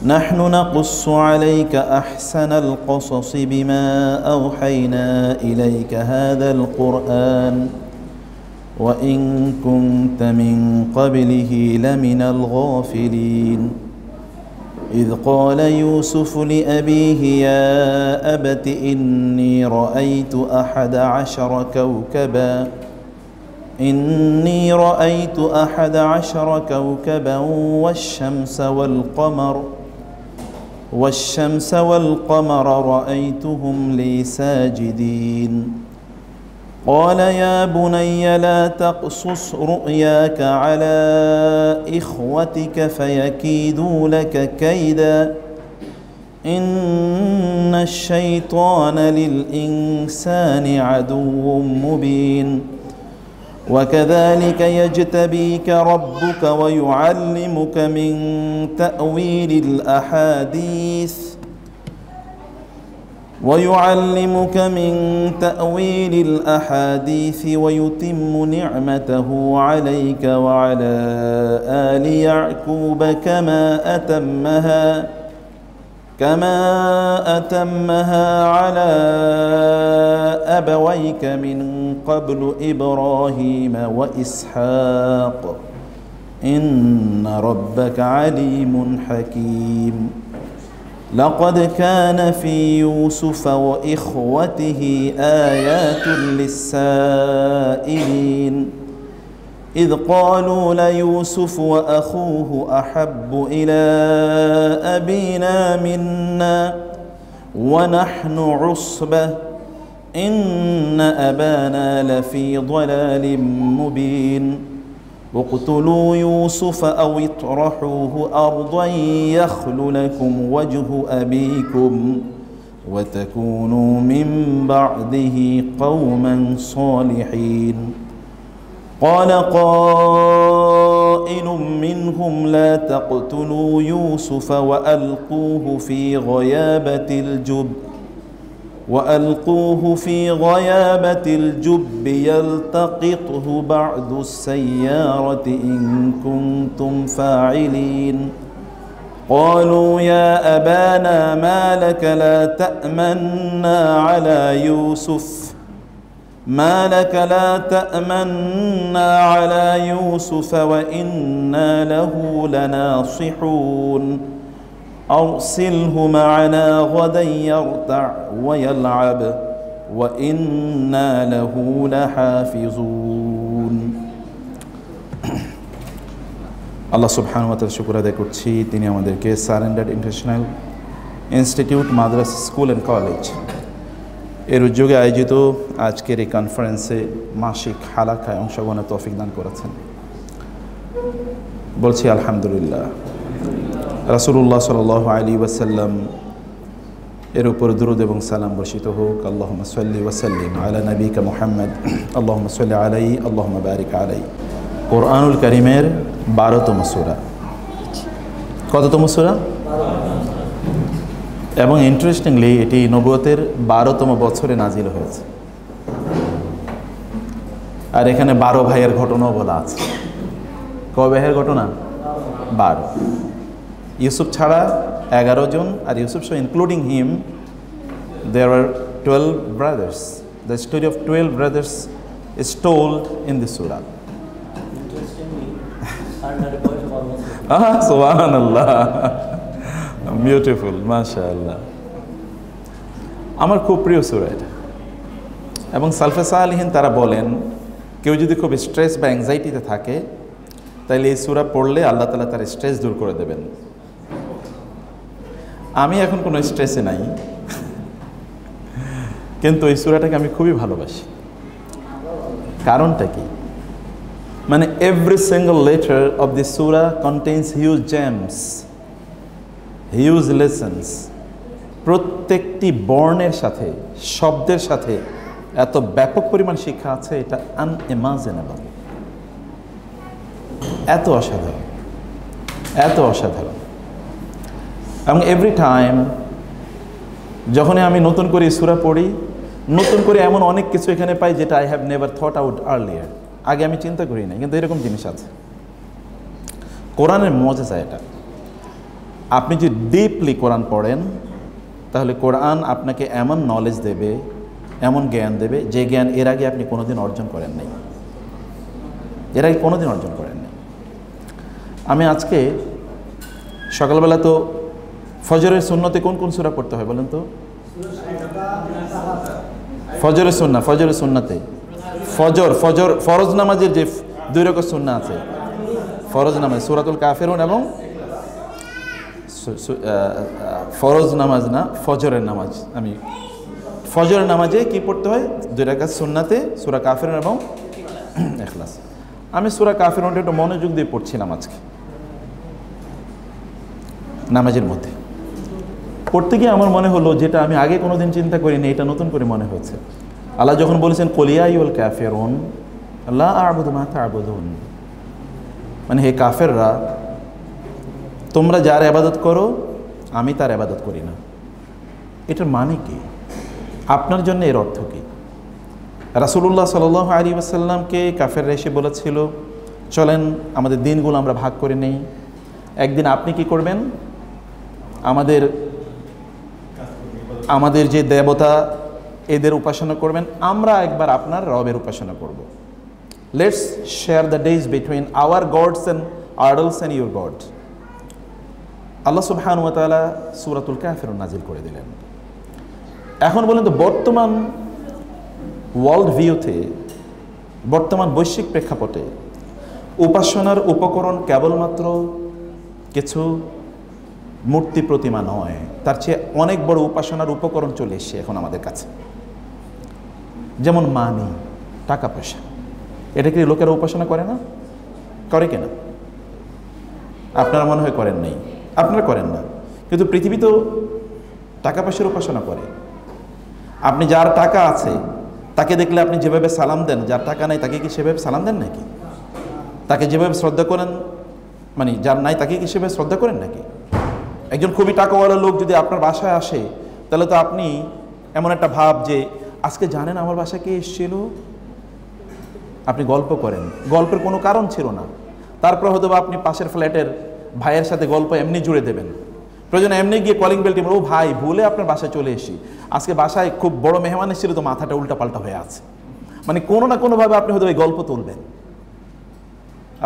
نحن نقص عليك أحسن القصص بما أوحينا إليك هذا القرآن وإن كنت من قبله لمن الغافلين إذ قال يوسف لأبيه يا أبت إني رأيت 11 كوكبا والشمس والقمر رأيتهم لي ساجدين قال يا بني لا تقصص رؤياك على إخوتك فيكيدوا لك كيدا إن الشيطان للإنسان عدو مبين وكذلك يجتبيك ربك ويعلمك من تأويل الأحاديث ويتم نعمته عليك وعلى آل يعقوب كما أتمها على أبويك من قبل إبراهيم وإسحاق إن ربك عليم حكيم لقد كان في يوسف وإخوته آيات للسائلين إذ قالوا ليوسف وأخوه أحب إلى أبينا منا ونحن عصبة إن أبانا لفي ضلال مبين اقتلوا يوسف أو اطرحوه أرضا يخل لكم وجه أبيكم وتكونوا من بعده قوما صالحين قال قائل منهم لا تقتلوا يوسف وألقوه في غيابة الجب يلتقطه بعض السيارة إن كنتم فاعلين قالوا يا أبانا ما لك لا تأمنا على يوسف وإنا له لناصحون أرسله معنا غدا يرتع ويلعب وإنا له لحافظون আল্লাহ সুবহানাহু ওয়া তাআলা শুকর আদায় করছি তিনি আমাদেরকে surrender international institute Madrasa school and college এর উদ্যোগে আয়োজিত আজকের এই কনফারেন্সে মাসিক হালাকায় অংশগ্রহণের তৌফিক দান করেছেন। বলছি আলহামদুলিল্লাহ। রাসূলুল্লাহ সাল্লাল্লাহু আলাইহি ওয়াসাল্লাম এর উপর দুরূদ এবং সালাম বর্ষিত হোক। আল্লাহুম্মা সাল্লি ওয়া সাল্লিম আলা নবিকা মুহাম্মদ আল্লাহুম্মা সাল্লি আলাইহি আল্লাহুম্মা বারিক আলাইহি। কোরআনুল কারীমের 12তম সূরা। কততম সূরা? এবং ইন্টারেস্টিংলি এটি নবুয়তের 12তম বছরে নাজিল হয়েছে। আর এখানে 12 ভাইয়ের ঘটনাও বলা আছে। কয় ভাইয়ের ঘটনা? 12। ইউসুফ ছাড়া 11 জন, আর ইউসুফ সহ including him there were 12 brothers. The story of 12 brothers is told in this surah. Subhanallah. Beautiful, mashallah. আমার খুব প্রিয় সূরা এটা। এবং সালফে সালিহিন তারা বলেন কেউ যদি খুব স্ট্রেস বা অ্যাংজাইটিতে থাকে তাহলে এই সূরা পড়লে আল্লাহ তাআলা তার স্ট্রেস দূর করে দেবেন। আমি এখন কোনো স্ট্রেসে নাই, কিন্তু এই সূরাটাকে আমি খুবই ভালোবাসি। কারণটা কি? মানে every single letter of this Surah contains huge James, huge lessons. প্রত্যেকটি বর্ণের সাথে, শব্দের সাথে এত ব্যাপক পরিমাণ শিক্ষা আছে, এটা আনইমাজিনেবল। এত অসাধারণ, এত অসাধারণ। এবং এভরি টাইম যখনই আমি নতুন করে সূরা পড়ি, নতুন করে এমন অনেক কিছু এখানে পাই যেটা I have never thought out earlier. আগে আমি চিন্তা করি না, কিন্তু এরকম জিনিস আছে। কোরআনের মজেজা এটা। আপনি যদি ডিপলি কোরআন পড়েন তাহলে কোরআন আপনাকে এমন নলেজ দেবে, এমন জ্ঞান দেবে যে জ্ঞান এর আগে আপনি কোনোদিন অর্জন করেন নাই, এর আগে কোনোদিন অর্জন করেন নাই। আমি আজকে সকালবেলা তো ফজরের সুন্নতে কোন কোন সূরা পড়তে হয় বলেন তো? ফজরের সুন্নাতে ফজর ফরজ নামাজের যে 2 রাকাত সুন্নাহ আছে, ফরজ নামাজ সূরাতুল কাফিরুন এবং ফরজ নামাজ না, ফজরের নামাজ। আমি ফজরের নামাজে কি পড়তে হয়? 2 রাকাত সুন্নাতে সূরা কাফিরুন এবং ইখলাস। আমি সূরা কাফিরুনটা একটু মনোযোগ দিয়ে পড়ছিলাম আজকে নামাজের মধ্যে। পড়তে গিয়ে আমার মনে হলো যেটা আমি আগে কোনোদিন চিন্তা করিনি, এটা নতুন করে মনে হচ্ছে। আল্লাহ যখন বলেছেন কুল ইয়া আইয়ুহাল কাফিরুন লা আ'বুদু মা তা'বুদুন, মানে হে কাফেররা, তোমরা যার ইবাদত করো আমি তার ইবাদত করি না। এটার মানে কি? আপনার জন্য এর অর্থ কি? রাসূলুল্লাহ সাল্লাল্লাহু আলাইহি ওয়াসাল্লামকে কাফেররা এসে বলেছিল চলেন আমাদের দিনগুলো আমরা ভাগ করে নেই, একদিন আপনি কি করবেন, আমাদের যে দেবতা এদের উপাসনা করবেন, আমরা একবার আপনার রবের উপাসনা করব। Let's share the days between our gods and idols and your god. আল্লাহ সুবহানাহু ওয়া তাআলা সূরাতুল কাফিরুন নাজিল করে দিলেন। এখন বলেন তো, বর্তমান ওয়ার্ল্ড ভিউতে, বর্তমান বৈশ্বিক প্রেক্ষাপটে উপাসনার উপকরণ কেবলমাত্র কিছু মূর্তি প্রতিমা নয়, তার চেয়ে অনেক বড় উপাসনার উপকরণ চলে এসছে এখন আমাদের কাছে। যেমন মানি, টাকা পয়সা। এটা কি লোকেরা উপাসনা করে না? করে কিনা? আপনারা মনে হয় করেন নাই, আপনারা করেন না, কিন্তু পৃথিবী তো টাকা পয়সার উপাসনা করে। আপনি যার টাকা আছে তাকে দেখলে আপনি যেভাবে সালাম দেন, যার টাকা নাই তাকে কি সেভাবে সালাম দেন নাকি? তাকে যেভাবে শ্রদ্ধা করেন, মানে যার নাই তাকে কি সেভাবে শ্রদ্ধা করেন নাকি? একজন খুবই টাকাওয়ালা লোক যদি আপনার বাসায় আসে, তাহলে তো আপনি এমন একটা ভাব যে আজকে জানেন আমার বাসায় কে এসেছিল, আপনি গল্প করেন, গল্পের কোনো কারণ ছিল না। তারপর হয়তো বা আপনি পাশের ফ্ল্যাটের ভাইয়ের সাথে গল্প এমনি জুড়ে দেবেন, প্রয়োজন এমনি গিয়ে কলিং বেল টিপে, ও ভাই ভুলে আপনার বাসায় চলে এসি, আজকে বাসায় খুব বড় মেহমান এসেছিল তো মাথাটা উল্টাপাল্টা হয়ে আছে। মানে কোনো না কোনোভাবে আপনি হয়তো এই গল্প তুলবেন।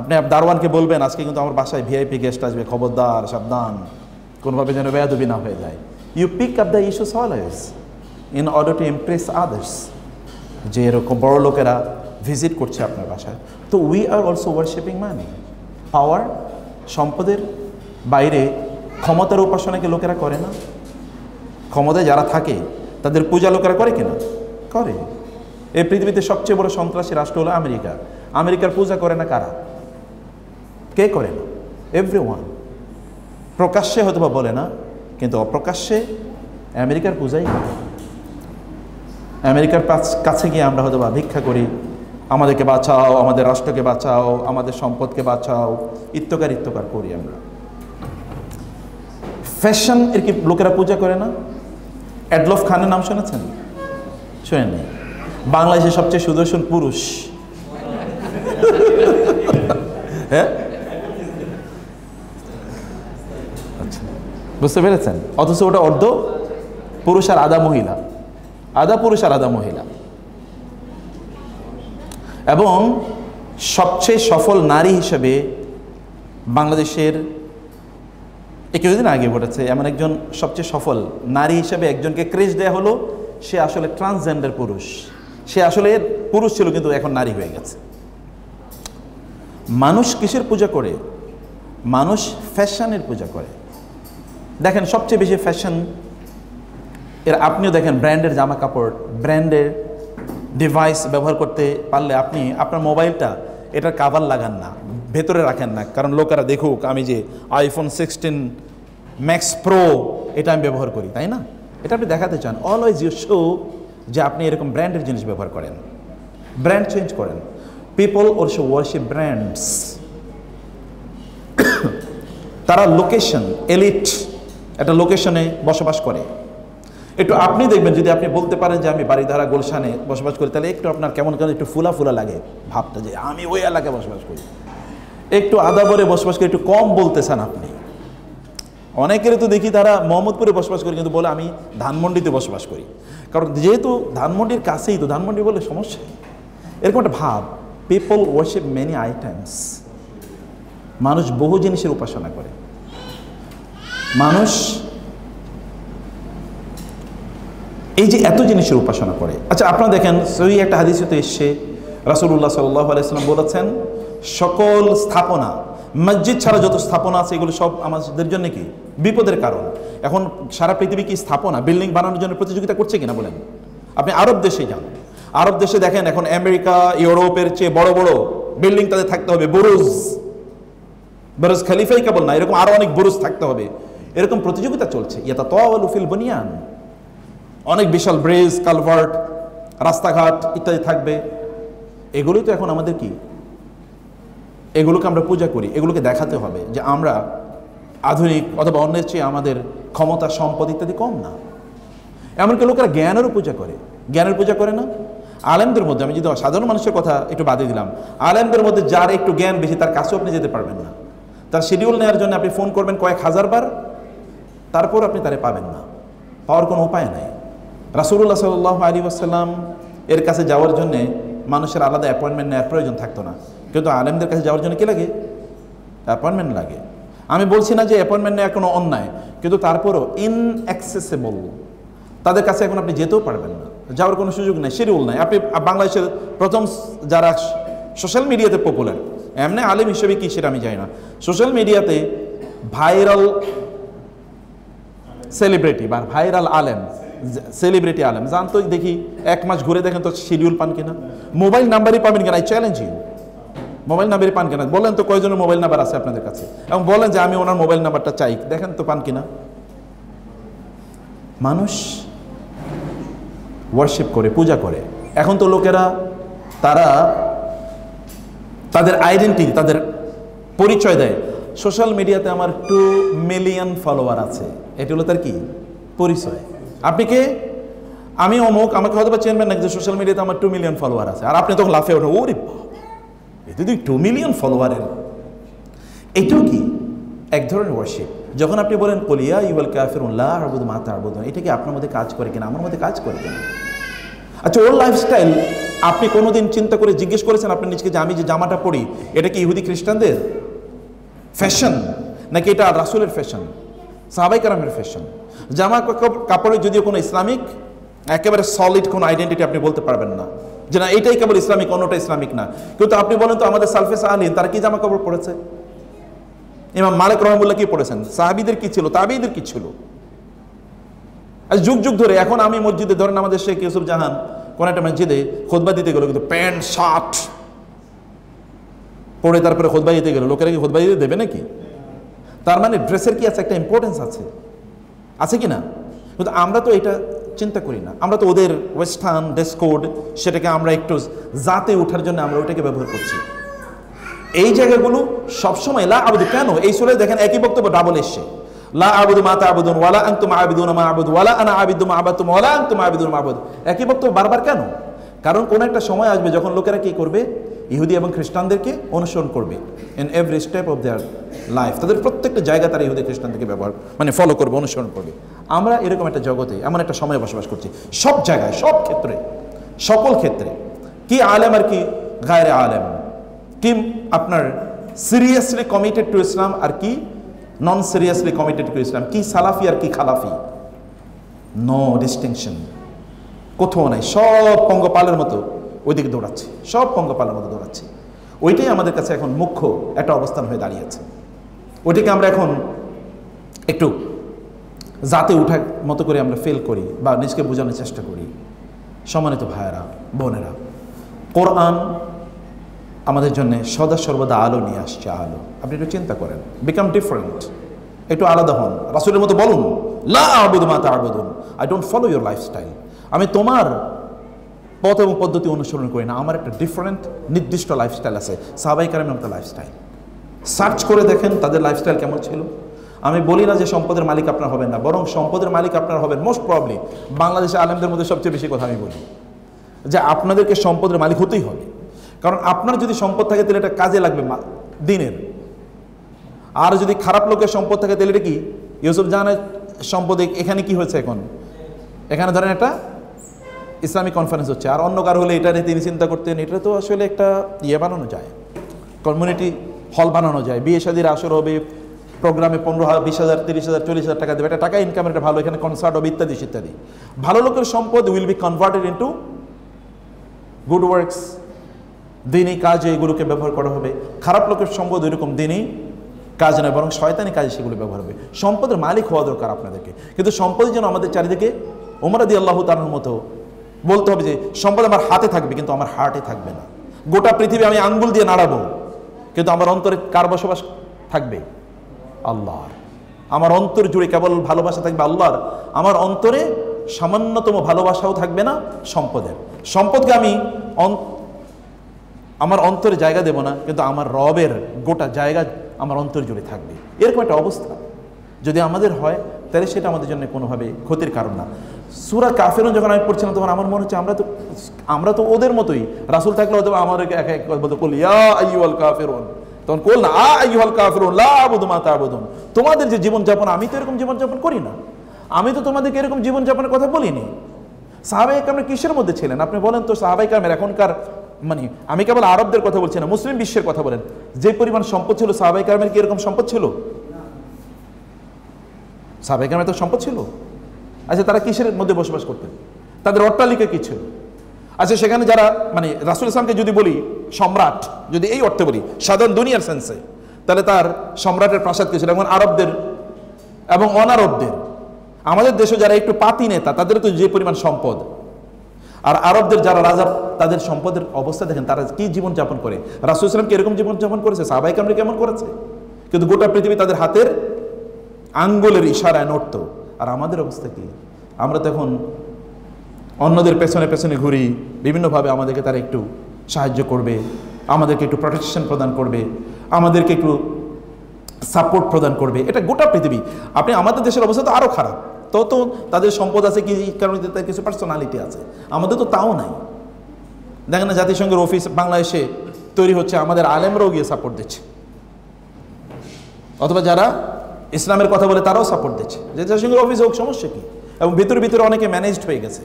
আপনি দারোয়ানকে বলবেন আজকে কিন্তু আমার বাসায় ভিআইপি গেস্ট আসবে, খবরদার সাবধান, কোনোভাবে যেন বেয়াদবি না হয়ে যায়। You pick up the issues always in order to impress others, যে এরকম বড় লোকেরা ভিজিট করছে আপনার বাসায়। তো we are also worshipping money, power, সম্পদের বাইরে ক্ষমতার উপাসনাকে লোকেরা করে না? ক্ষমতায় যারা থাকে তাদের পূজা লোকেরা করে কিনা? করে। এই পৃথিবীতে সবচেয়ে বড় সন্ত্রাসী রাষ্ট্র হলো আমেরিকা। আমেরিকার পূজা করে না কারা? কে করে না? এভরিওয়ান। প্রকাশ্যে হয়তো বা বলে না, কিন্তু অপ্রকাশ্যে আমেরিকার পূজাই করে। আমেরিকার কাছে গিয়ে আমরা হয়তো বা ভিক্ষা করি, আমাদেরকে বাঁচাও, আমাদের রাষ্ট্রকে বাঁচাও, আমাদের সম্পদকে বাঁচাও, ইত্যকার করি আমরা। ফ্যাশন এর কি লোকেরা পূজা করে না? অ্যাডলফ খানের নাম শুনেছেন? শোনেননি? বাংলাদেশের সবচেয়ে সুদর্শন পুরুষ, হ্যাঁ, আচ্ছা, বুঝতে পেরেছেন? অথচ ওটা অর্ধ পুরুষ আর আধা মহিলা, আধা পুরুষ আর আধা মহিলা। এবং সবচেয়ে সফল নারী হিসেবে বাংলাদেশের কিছুদিন আগে ঘটেছে, এমন একজন সবচেয়ে সফল নারী হিসেবে একজনকে ক্রেজ দেয়া হলো। সে আসলে ট্রান্সজেন্ডার পুরুষ, সে আসলে পুরুষ ছিল কিন্তু এখন নারী হয়ে গেছে। মানুষ কিসের পূজা করে? মানুষ ফ্যাশনের পূজা করে। দেখেন সবচেয়ে বেশি ফ্যাশন এর, আপনিও দেখেন ব্র্যান্ডের জামা কাপড়, ব্র্যান্ডের ডিভাইস ব্যবহার করতে পারলে আপনি আপনার মোবাইলটা এটার কাভার লাগান না, ভেতরে রাখেন না, কারণ লোকেরা দেখুক আমি যে আইফোন 16 ম্যাক্স প্রো এটা আমি ব্যবহার করি, তাই না? এটা আপনি দেখাতে চান। অলওয়েজ ইউ শো যে আপনি এরকম ব্র্যান্ডের জিনিস ব্যবহার করেন, ব্র্যান্ড চেঞ্জ করেন। People also worship brands. তারা লোকেশন, এলিট একটা লোকেশনে বসবাস করে। একটু আপনি দেখবেন, যদি আপনি বলতে পারেন যে আমি বাড়িধারা গুলশানে বসবাস করি, তাহলে একটু আপনার কেমন কেমন একটু ফুলা ফুলা লাগে ভাবটা, যে আমি ওই এলাকায় বসবাস করি। একটু আদাবরে বসবাস করি, একটু কম বলতেছেন আপনি। অনেকের তো দেখি তারা মোহাম্মদপুরে বসবাস করে, কিন্তু বলে আমি ধানমন্ডিতে বসবাস করি, কারণ যেহেতু ধানমন্ডির কাছেই তো, ধানমন্ডি বলে সমস্যা। এরকম একটা ভাব, পিপল ওয়ার্শিপ মেনি আইটেমস। মানুষ বহু জিনিসের উপাসনা করে, মানুষ এই যে এত জিনিসের উপাসনা করে। আচ্ছা আপনারা দেখেন, সহি একটা হাদিসে তো এসছে, রাসূলুল্লাহ সাল্লাল্লাহু আলাইহি ওয়াসাল্লাম বলেছেন, সকল স্থাপনা, মসজিদ ছাড়া যত স্থাপনা আছে এগুলো সব আমাদের জন্য কি বিপদের কারণ। এখন সারা পৃথিবী কি স্থাপনা, বিল্ডিং বানানোর জন্য প্রতিযোগিতা করছে কিনা বলেন? আপনি আরব দেশে যান, আরব দেশে দেখেন এখন আমেরিকা ইউরোপের চেয়ে বড় বড় বিল্ডিং তাদের থাকতে হবে, বুরুজ খলিফাই কেবল না, এরকম আরো অনেক বুরুজ থাকতে হবে, এরকম প্রতিযোগিতা চলছে। ইয়াতাতাওয়ালু ফিল বুনিয়ান, অনেক বিশাল ব্রিজ, কালভার্ট, রাস্তাঘাট ইত্যাদি থাকবে। এগুলোই তো এখন আমাদের কি, এগুলোকে আমরা পূজা করি, এগুলোকে দেখাতে হবে যে আমরা আধুনিক অথবা অন্যের চেয়ে আমাদের ক্ষমতা, সম্পদ ইত্যাদি কম না। এমনকি লোকেরা জ্ঞানেরও পূজা করে, জ্ঞানের পূজা করে না। আলেমদের মধ্যে, আমি যদি সাধারণ মানুষের কথা একটু বাদে দিলাম, আলেমদের মধ্যে যার একটু জ্ঞান বেশি তার কাছেও আপনি যেতে পারবেন না। তার শিডিউল নেওয়ার জন্য আপনি ফোন করবেন কয়েক হাজার বার, তারপর আপনি তারে পাবেন না, পাওয়ার কোনো উপায় নাই। রাসূলুল্লাহ সাল্লাল্লাহু আলাইহি ওয়াসাল্লাম এর কাছে যাওয়ার জন্য মানুষের আলাদা অ্যাপয়েন্টমেন্ট নেওয়ার প্রয়োজন থাকতো না, কিন্তু আলেমদের কাছে যাওয়ার জন্য কি লাগে? অ্যাপয়েন্টমেন্ট লাগে। আমি বলছি না যে অ্যাপয়েন্টমেন্ট নেওয়া কোনো অন্যায়, কিন্তু তারপরও ইনঅ্যাক্সেসেবল, তাদের কাছে এখন আপনি যেতেও পারবেন না, যাওয়ার কোনো সুযোগ নেই, শিডিউল নাই। আপনি বাংলাদেশের প্রথম যারা সোশ্যাল মিডিয়াতে পপুলার, এমনি আলেম হিসেবে কি সেটা আমি জানি না, সোশ্যাল মিডিয়াতে ভাইরাল সেলিব্রিটি বা ভাইরাল আলেম, সেলিব্রিটি আলেম জানতো, দেখি এক মাস ঘুরে দেখেন তো শিডিউল পান কিনা, মোবাইল নাম্বারই পাবেন কিনা, আই চ্যালেঞ্জ ইউ, মোবাইল নাম্বারই পান কিনা, বলেন তো কয়জনের মোবাইল নাম্বার আছে আপনাদের কাছে, এবং বলেন যে আমি ওনার মোবাইল নাম্বারটা চাই, দেখেন তো পান কিনা। মানুষ ওয়ার্শিপ করে, পূজা করে। এখন তো লোকেরা তারা তাদের আইডেন্টিটি, তাদের পরিচয় দেয় সোশ্যাল মিডিয়াতে, আমার 2 মিলিয়ন ফলোয়ার আছে, এটি হলো তার কি পরিচয়। আপনি কে? আমি অমুক, আমাকে হয়তো বা চেনবেন না, যে সোশ্যাল মিডিয়াতে আমার 2 মিলিয়ন ফলোয়ার আছে, আর আপনি তখন লাফে ওঠেন, ওরে বাবা এটা তুই 2 মিলিয়ন ফলোয়ারের। এটাও কি এক ধরনের ওয়ার্শিপ। যখন আপনি বলেন কুলিয়া ইউল কাফিরুন লা আ'বুদু মা তা'বুদুন, এটা কি আপনার মধ্যে কাজ করে কিনা, আমার মধ্যে কাজ করে কিনা? আচ্ছা, ওর লাইফস্টাইল আপনি কোনোদিন চিন্তা করে জিজ্ঞেস করেছেন আপনি নিজকে, যে আমি যে জামাটা পরি এটা কি ইহুদি খ্রিস্টানদের ফ্যাশন, নাকি এটা রাসূলের ফ্যাশন, সাহাবায়ে কেরামের ফ্যাশন? জামা কাপড়ে যদিও কোনো ইসলামিক একেবারে সলিড কোনো আইডেন্টিটি আপনি বলতে পারবেন না যে না এটাই কেবল ইসলামিক, অন্যটা ইসলামিক না, কিন্তু আপনি বলেন তো আমাদের সালফে সালেহিন তারা কি জামা কাপড় পরেছে? ইমাম মালিক রাহিমাহুল্লাহ কি পড়েছেন? সাহাবীদের কি ছিল? তাবেঈদের কি ছিল? আজ যুগ যুগ ধরে, এখন আমি মসজিদে ধরেন আমাদের শেখ ইউসুফ জাহান কোন একটা মসজিদে খুতবা দিতে গেল, কিন্তু প্যান্ট শার্ট পরে তারপরে খুতবা দিতে গেল, লোকেরা কি খুতবা দিতে দেবে নাকি? তার মানে ড্রেসের কি আছে, একটা ইম্পর্টেন্স আছে, আছে কি না? কিন্তু আমরা তো এটা চিন্তা করি না, আমরা তো ওদের ওয়েস্টার্ন ড্রেস কোড, সেটাকে আমরা একটু জাতে ওঠার জন্য আমরা ওটাকে ব্যবহার করছি। এই জায়গাগুলো সবসময় লা আবুদু, কেন এই সূরায় দেখেন একই বক্তব্য ডাবল এসছে, লা আবুদু মা তা'বুদুন ওয়ালা আনতুম আবিদুনা মা আবুদু ওয়ালা আনা আবিদু মা আবাদতুম ওয়ালা আনতুম আবিদুনা মা আবুদু। একই বক্তব্য বারবার কেন? কারণ কোন একটা সময় আসবে যখন লোকেরা কি করবে, ইহুদি এবং খ্রিস্টানদেরকে অনুসরণ করবে in every step of their life. তাদের প্রত্যেকটা জায়গা তারা ইহুদি খ্রিস্টানদেরকে ব্যবহার মানে ফলো করবে, অনুসরণ করবে। আমরা এরকম একটা জগতে, এমন একটা সময়ে বসবাস করছি, সব জায়গায়, সব ক্ষেত্রে, সকল ক্ষেত্রে, কি আলেম আর কি গায়রে আলেম, কি আপনার সিরিয়াসলি কমিটেড টু ইসলাম আর কি নন সিরিয়াসলি কমিটেড টু ইসলাম, কি সালাফি আর কি খালাফি, নো ডিস্টিংশন কোথাও নাই। সব পঙ্গপালের মতো ওইদিকে দৌড়াচ্ছে, সব পঙ্গপালের মতো দৌড়াচ্ছে। ওইটাই আমাদের কাছে এখন মুখ্য একটা অবস্থান হয়ে দাঁড়িয়েছে। ওইটাকে আমরা এখন একটু জাতে উঠার মতো করে আমরা ফেল করি বা নিজকে বোঝানোর চেষ্টা করি। সম্মানিত ভাইয়েরা, বোনেরা, কোরআন আমাদের জন্য সদা সর্বদা আলো নিয়ে আসছে, আলো। আপনি একটু চিন্তা করেন, বিকাম ডিফারেন্ট, একটু আলাদা হন, রাসূলের মতো বলুন লা আ'বুদু মা তা'বুদুন, I don't follow your lifestyle, আমি তোমার পথ এবং পদ্ধতি অনুসরণ করি না, আমার একটা ডিফারেন্ট নির্দিষ্ট লাইফস্টাইল আছে। সাহাবায়ে কেরামের মতো লাইফস্টাইল সার্চ করে দেখেন তাদের লাইফস্টাইল কেমন ছিল। আমি বলি না যে সম্পদের মালিক আপনার হবেন না, বরং সম্পদের মালিক আপনার হবেন মোস্ট প্রবলি। বাংলাদেশে আলেমদের মধ্যে সবচেয়ে বেশি কথা আমি বলি যে আপনাদেরকে সম্পদের মালিক হতেই হবে, কারণ আপনার যদি সম্পদ থাকে তাহলে এটা কাজে লাগবে দিনের, আর যদি খারাপ লোকের সম্পদ থাকে তাহলে এটা কি ইউসুফ জাহানের সম্পদে এখানে কি হয়েছে এখন? এখানে ধরেন একটা ইসলামিক কনফারেন্স হচ্ছে, আর অন্য কারো হলে এটা তিনি চিন্তা করতেন এটা তো আসলে একটা বানানো যায়, কমিউনিটি হল বানানো যায়, বিয়ে শাদীর আসর হবে, প্রোগ্রামে 15,000, 20,000, 30,000, 40,000 টাকা দেবে, এটা টাকা ইনকামের একটা ভালো, এখানে কনসার্ট হবে ইত্যাদি ইত্যাদি। ভালো লোকের সম্পদ will be converted into good works, দিনই কাজে এগুলোকে ব্যবহার করা হবে। খারাপ লোকের সম্পদ ওইরকম দিনই কাজ নয়, বরং শয়তানি কাজে সেগুলো ব্যবহার হবে। সম্পদের মালিক হওয়া দরকার আপনাদেরকে, কিন্তু সম্পদ যেন আমাদের চারিদিকে ওমর রাদিয়াল্লাহু তাআলার মতো বলতে হবে যে সম্পদ আমার হাতে থাকবে কিন্তু আমার হার্টে থাকবে না। গোটা পৃথিবী আমি আঙ্গুল দিয়ে নাড়াবো কিন্তু আমার অন্তরে কার বসবাস থাকবে? আল্লাহর। আমার অন্তর জুড়ে কেবল ভালোবাসা থাকবে আল্লাহর, আমার অন্তরে সামান্যতম ভালোবাসাও থাকবে না সম্পদের। সম্পদকে আমি আমার অন্তরে জায়গা দেব না, কিন্তু আমার রবের গোটা জায়গা আমার অন্তর জুড়ে থাকবে। এরকম একটা অবস্থা যদি আমাদের হয় তাহলে সেটা আমাদের জন্য কোনোভাবে ক্ষতির কারণ না। সূরা কাফিরুন যখন আমি পড়ছিলাম তখন আমার মনে হচ্ছে আমরা তো ওদের মতোই, রাসূল থাকলে হয়তো আমার এক বলতো কুল ইয়া আইয়ুহাল কাফিরুন, তখন কুল না আইয়ুহাল কাফিরুন লা আবুদু মা তা'বুদুন। তোমাদের যে জীবনযাপন, আমি তো এরকম জীবনযাপন করি না, আমি তো তোমাদেরকে এরকম জীবনযাপনের কথা বলিনি। সাহাবায়ে কেরাম কিসের মধ্যে ছিলেন আপনি বলেন তো? সাহাবায়ে কেরামের এখনকার আমি কেবল আরবদের কথা বলছি না, মুসলিম বিশ্বের কথা বলেন, যে পরিমাণ সম্পদ ছিল সাহাবায়ে কেরামের কি এরকম সম্পদ ছিল? সাহাবায়ে কেরামের তো সম্পদ ছিল। আচ্ছা, তারা কিসের মধ্যে বসবাস করতেন? তাদের অট্টালিকা কি ছিল? আচ্ছা, সেখানে যারা রাসূল ইসলামকে যদি বলি সম্রাট, যদি এই অর্থে বলি সাধারণ দুনিয়ার সেন্সে, তাহলে তার সম্রাটের প্রাসাদ কি ছিল? এবং আরবদের এবং অনারবদের, আমাদের দেশে যারা একটু পাতি নেতা তাদের তো যে পরিমাণ সম্পদ, আর আরবদের যারা রাজা তাদের সম্পদের অবস্থা দেখেন, তারা কি জীবনযাপন করে। রাসূল ইসলাম কি এরকম জীবনযাপন করেছে? সাহাবায়ে কেরাম কেমন করেছে? কিন্তু গোটা পৃথিবী তাদের হাতের আঙ্গুলের ইশারায় নড়ত। আর আমাদের অবস্থা কি? আমরা তখন অন্যদের পেছনে পেছনে ঘুরি, বিভিন্নভাবে আমাদেরকে তারা একটু সাহায্য করবে, আমাদেরকে একটু প্রোটেকশন প্রদান করবে, আমাদেরকে একটু সাপোর্ট প্রদান করবে। এটা গোটা পৃথিবী। আপনি আমাদের দেশের অবস্থা তো আরও খারাপ, তো তাদের সম্পদ আছে কি কারণে, তাদের কিছু পার্সোনালিটি আছে, আমাদের তো তাও নাই। দেখেন না, জাতিসংঘের অফিস বাংলাদেশে তৈরি হচ্ছে, আমাদের আলেমরাও গিয়ে সাপোর্ট দিচ্ছে, অথবা যারা ইসলামের কথা বলে তারাও সাপোর্ট দিচ্ছে যে জাতিসংঘের অফিস হোক, সমস্যা কি? এবং ভিতরে ভিতরে অনেকে ম্যানেজড হয়ে গেছে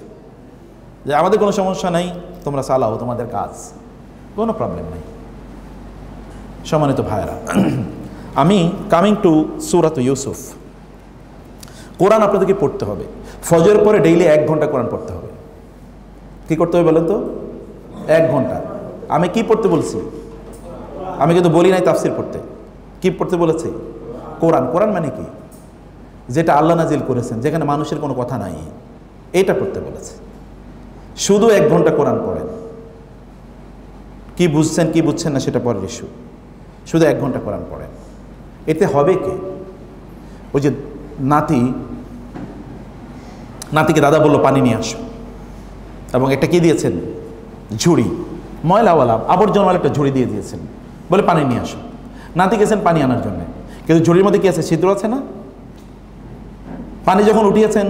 যে আমাদের কোনো সমস্যা নাই, তোমরা চালাও তোমাদের কাজ, কোনো প্রবলেম নেই। সম্মানিত ভাইয়েরা, আমি কামিং টু সূরাত ইউসুফ। কোরআন আপনাদেরকে পড়তে হবে, ফজরের পরে ডেইলি 1 ঘন্টা কোরআন পড়তে হবে। কি করতে হবে বলেন তো? 1 ঘন্টা। আমি কি পড়তে বলছি? আমি কিন্তু বলি নাই তাফসির পড়তে। কি পড়তে বলেছি? কোরআন। কোরআন মানে কি? যেটা আল্লাহ নাজিল করেছেন, যেখানে মানুষের কোনো কথা নাই, এটা পড়তে বলেছে। শুধু 1 ঘন্টা কোরআন পড়েন। কি বুঝছেন কি বুঝছেন না সেটা পরের ইস্যু, শুধু 1 ঘন্টা কোরআন পড়েন। এতে হবে কি? ওই যে নাতিকে দাদা বললো পানি নিয়ে আসো, এবং একটা কি দিয়েছেন? ঝুড়ি, ময়লাওয়ালা আবর্জনওয়ালা একটা ঝুড়ি দিয়ে দিয়েছেন, বলে পানি নিয়ে আসো। নাতি গেছেন পানি আনার জন্য, কিন্তু ঝুড়ির মধ্যে কি আছে? ছিদ্র আছে না? পানি যখন উঠিয়েছেন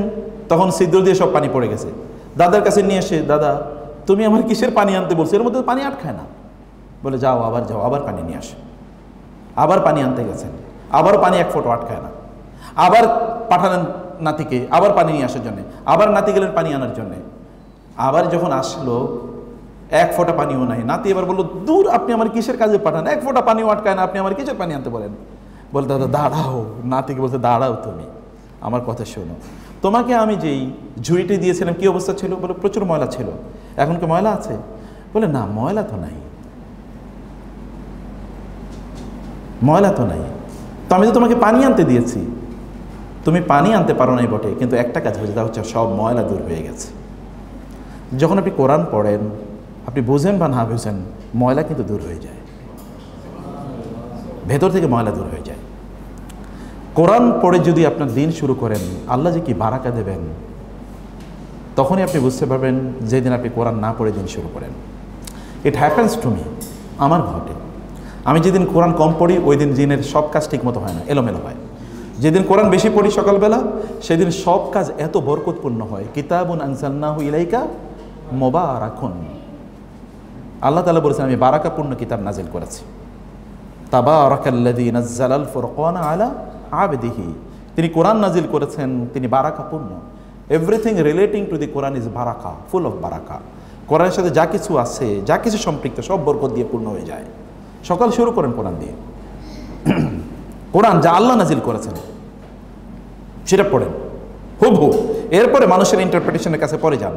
তখন ছিদ্র দিয়ে সব পানি পড়ে গেছে। দাদার কাছে নিয়ে এসে, দাদা তুমি আমার কিসের পানি আনতে বলছো? এর মধ্যে পানি আটকায় না। বলে যাও, আবার পানি নিয়ে আসো। আবার পানি আনতে গেছেন, আবার পানি 1 ফোঁটা আটকায় না। আবার পাঠালেন নাতিকে আবার পানি নিয়ে আসার জন্যে, আবার নাতি গেলেন পানি আনার জন্যে। আবার যখন আসলো 1 ফোঁটা পানিও নাই। নাতি এবার বললো, দূর, আপনি আমার কিসের কাজে পাঠান? 1 ফোঁটা পানিও আটকায় না, আপনি আমার কিসের পানি আনতে বলেন? বলতে দাদা দাঁড়াও। নাতিকে বলতে, দাঁড়াও, তুমি আমার কথা শোনো। তোমাকে আমি যেই ঝুড়িটি দিয়েছিলাম কি অবস্থা ছিল? বলে প্রচুর ময়লা ছিল। এখন কি ময়লা আছে? বলে না, ময়লা তো নাই, ময়লা তো নাই। তো আমি তো তোমাকে পানি আনতে দিয়েছি, তুমি পানি আনতে পারো নাই বটে, কিন্তু একটা কাজ হয়েছে, তা হচ্ছে সব ময়লা দূর হয়ে গেছে। যখন আপনি কোরআন পড়েন, আপনি বুঝেন বা না বুঝেন, ময়লা কিন্তু দূর হয়ে যায়, ভেতর থেকে ময়লা দূর হয়ে যায়। কোরআন পড়ে যদি আপনার দিন শুরু করেন, আল্লাহ যে কি বারাকা দেবেন, তখনই আপনি বুঝতে পারবেন যেদিন আপনি কোরআন না পড়ে দিন শুরু করেন। ইট হ্যাপেন্স টু মি, আমার ঘটে। আমি যেদিন কোরআন কম পড়ি ওই দিন দিনের সব কাজ ঠিক মতো হয় না, এলোমেলো হয়। যেদিন কোরআন বেশি পড়ি সকালবেলা, সেদিন সব কাজ এত বরকতপূর্ণ হয়। কিতাবুন আনজালনাহু ইলাইকা মুবারাকুন, আল্লাহ তাআলা বলেছেন আমি বারাকাপূর্ণ কিতাব নাজিল করেছি। তাবারাকাল্লাযী নাজ্জালাল ফুরকানা আলা আবদিহি, তিনি কোরআন নাজিল করেছেন, তিনি বারাকাপূর্ণ। Everything relating to the Quran is বারাকা, ফুল অফ বারাকা। কোরআনের সাথে যা কিছু আছে, যা কিছু সম্পৃক্ত, সব বরকত দিয়ে পূর্ণ হয়ে যায়। সকাল শুরু করেন কোরআন দিয়ে। কোরআন যা আল্লাহ নাজিল করেছেন সেটা পড়েন হুবহু। এরপরে মানুষের ইন্টারপ্রিটেশনের কাছে পরে যান,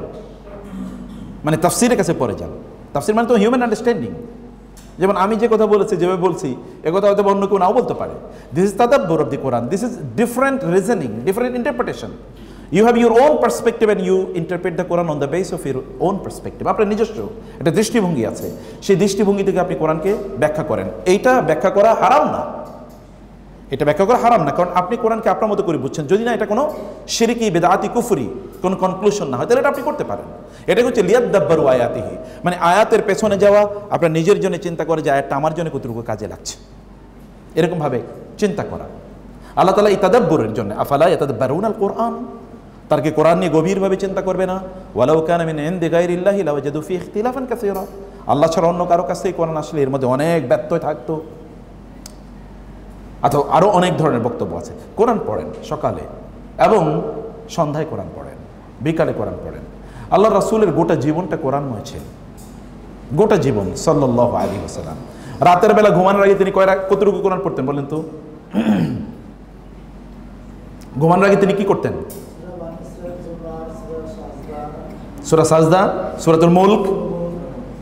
মানে তাফসিরের কাছে পরে যান। তাফসির মানে তো হিউম্যান আন্ডারস্ট্যান্ডিং। যেমন আমি যে কথা বলেছি, যেভাবে বলছি, এ কথা হয়তো অন্য কেউ নাও বলতে পারে। দিস ইজ তাদাব্বুর of the Quran, this is different reasoning, different interpretation. You have your own perspective and you interpret the Quran on the base of your own perspective. আপনার নিজস্ব একটা দৃষ্টিভঙ্গি আছে, সেই দৃষ্টিভঙ্গি থেকে আপনি কোরআনকে ব্যাখ্যা করেন। এইটা ব্যাখ্যা করা হারাম না, এটা ব্যাখ্যা করা হারাম না, কারণ আপনি কোরআনকে আপনার মতো করে বুঝছেন। যদি না এটা কোনো শিরকি, বেদাতি, কুফরি, কোনো কনক্লুশন না হয়, তাহলে এটা আপনি করতে পারেন। এটা হচ্ছে লিয়াদ্দাব্বারু আয়াতিহি, মানে আয়াতের পেছনে যাওয়া, আপনার নিজের জন্য চিন্তা করে যে আয়াতটা আমার জন্য কতটুকু কাজে লাগছে, এরকমভাবে চিন্তা করা। আল্লাহ তাআলা এই তাদাব্বুরের জন্য, আফালা ইয়াতাদাব্বারুনাল কোরআন, তার কি কোরআন নিয়ে গভীরভাবে চিন্তা করবে না? ওয়ালাউ কানা মিন ইনদি গায়রিল্লাহি লাওয়াজাদু ফীহি ইখতিলাফান কাসীরা, আল্লাহ ছাড়া অন্য কারো কাছ থেকে কোরআন আসলে এর মধ্যে অনেক ব্যত্যয় থাকতো। অথবা আরও অনেক ধরনের বক্তব্য আছে। কোরআন পড়েন সকালে এবং সন্ধ্যায়, কোরআন পড়েন বিকালে, কোরআন পড়েন। আল্লাহ রাসূলের গোটা জীবনটা কোরআনময় ছিল, গোটা জীবন সাল্লাল্লাহু আলাইহি ওয়াসাল্লাম। রাতের বেলা ঘুমানোর আগে তিনি কতটুকু কোরআন পড়তেন বলেন তো? ঘুমানোর আগে তিনি কি করতেন? সূরা সাজদা, সূরাতুল মুলক,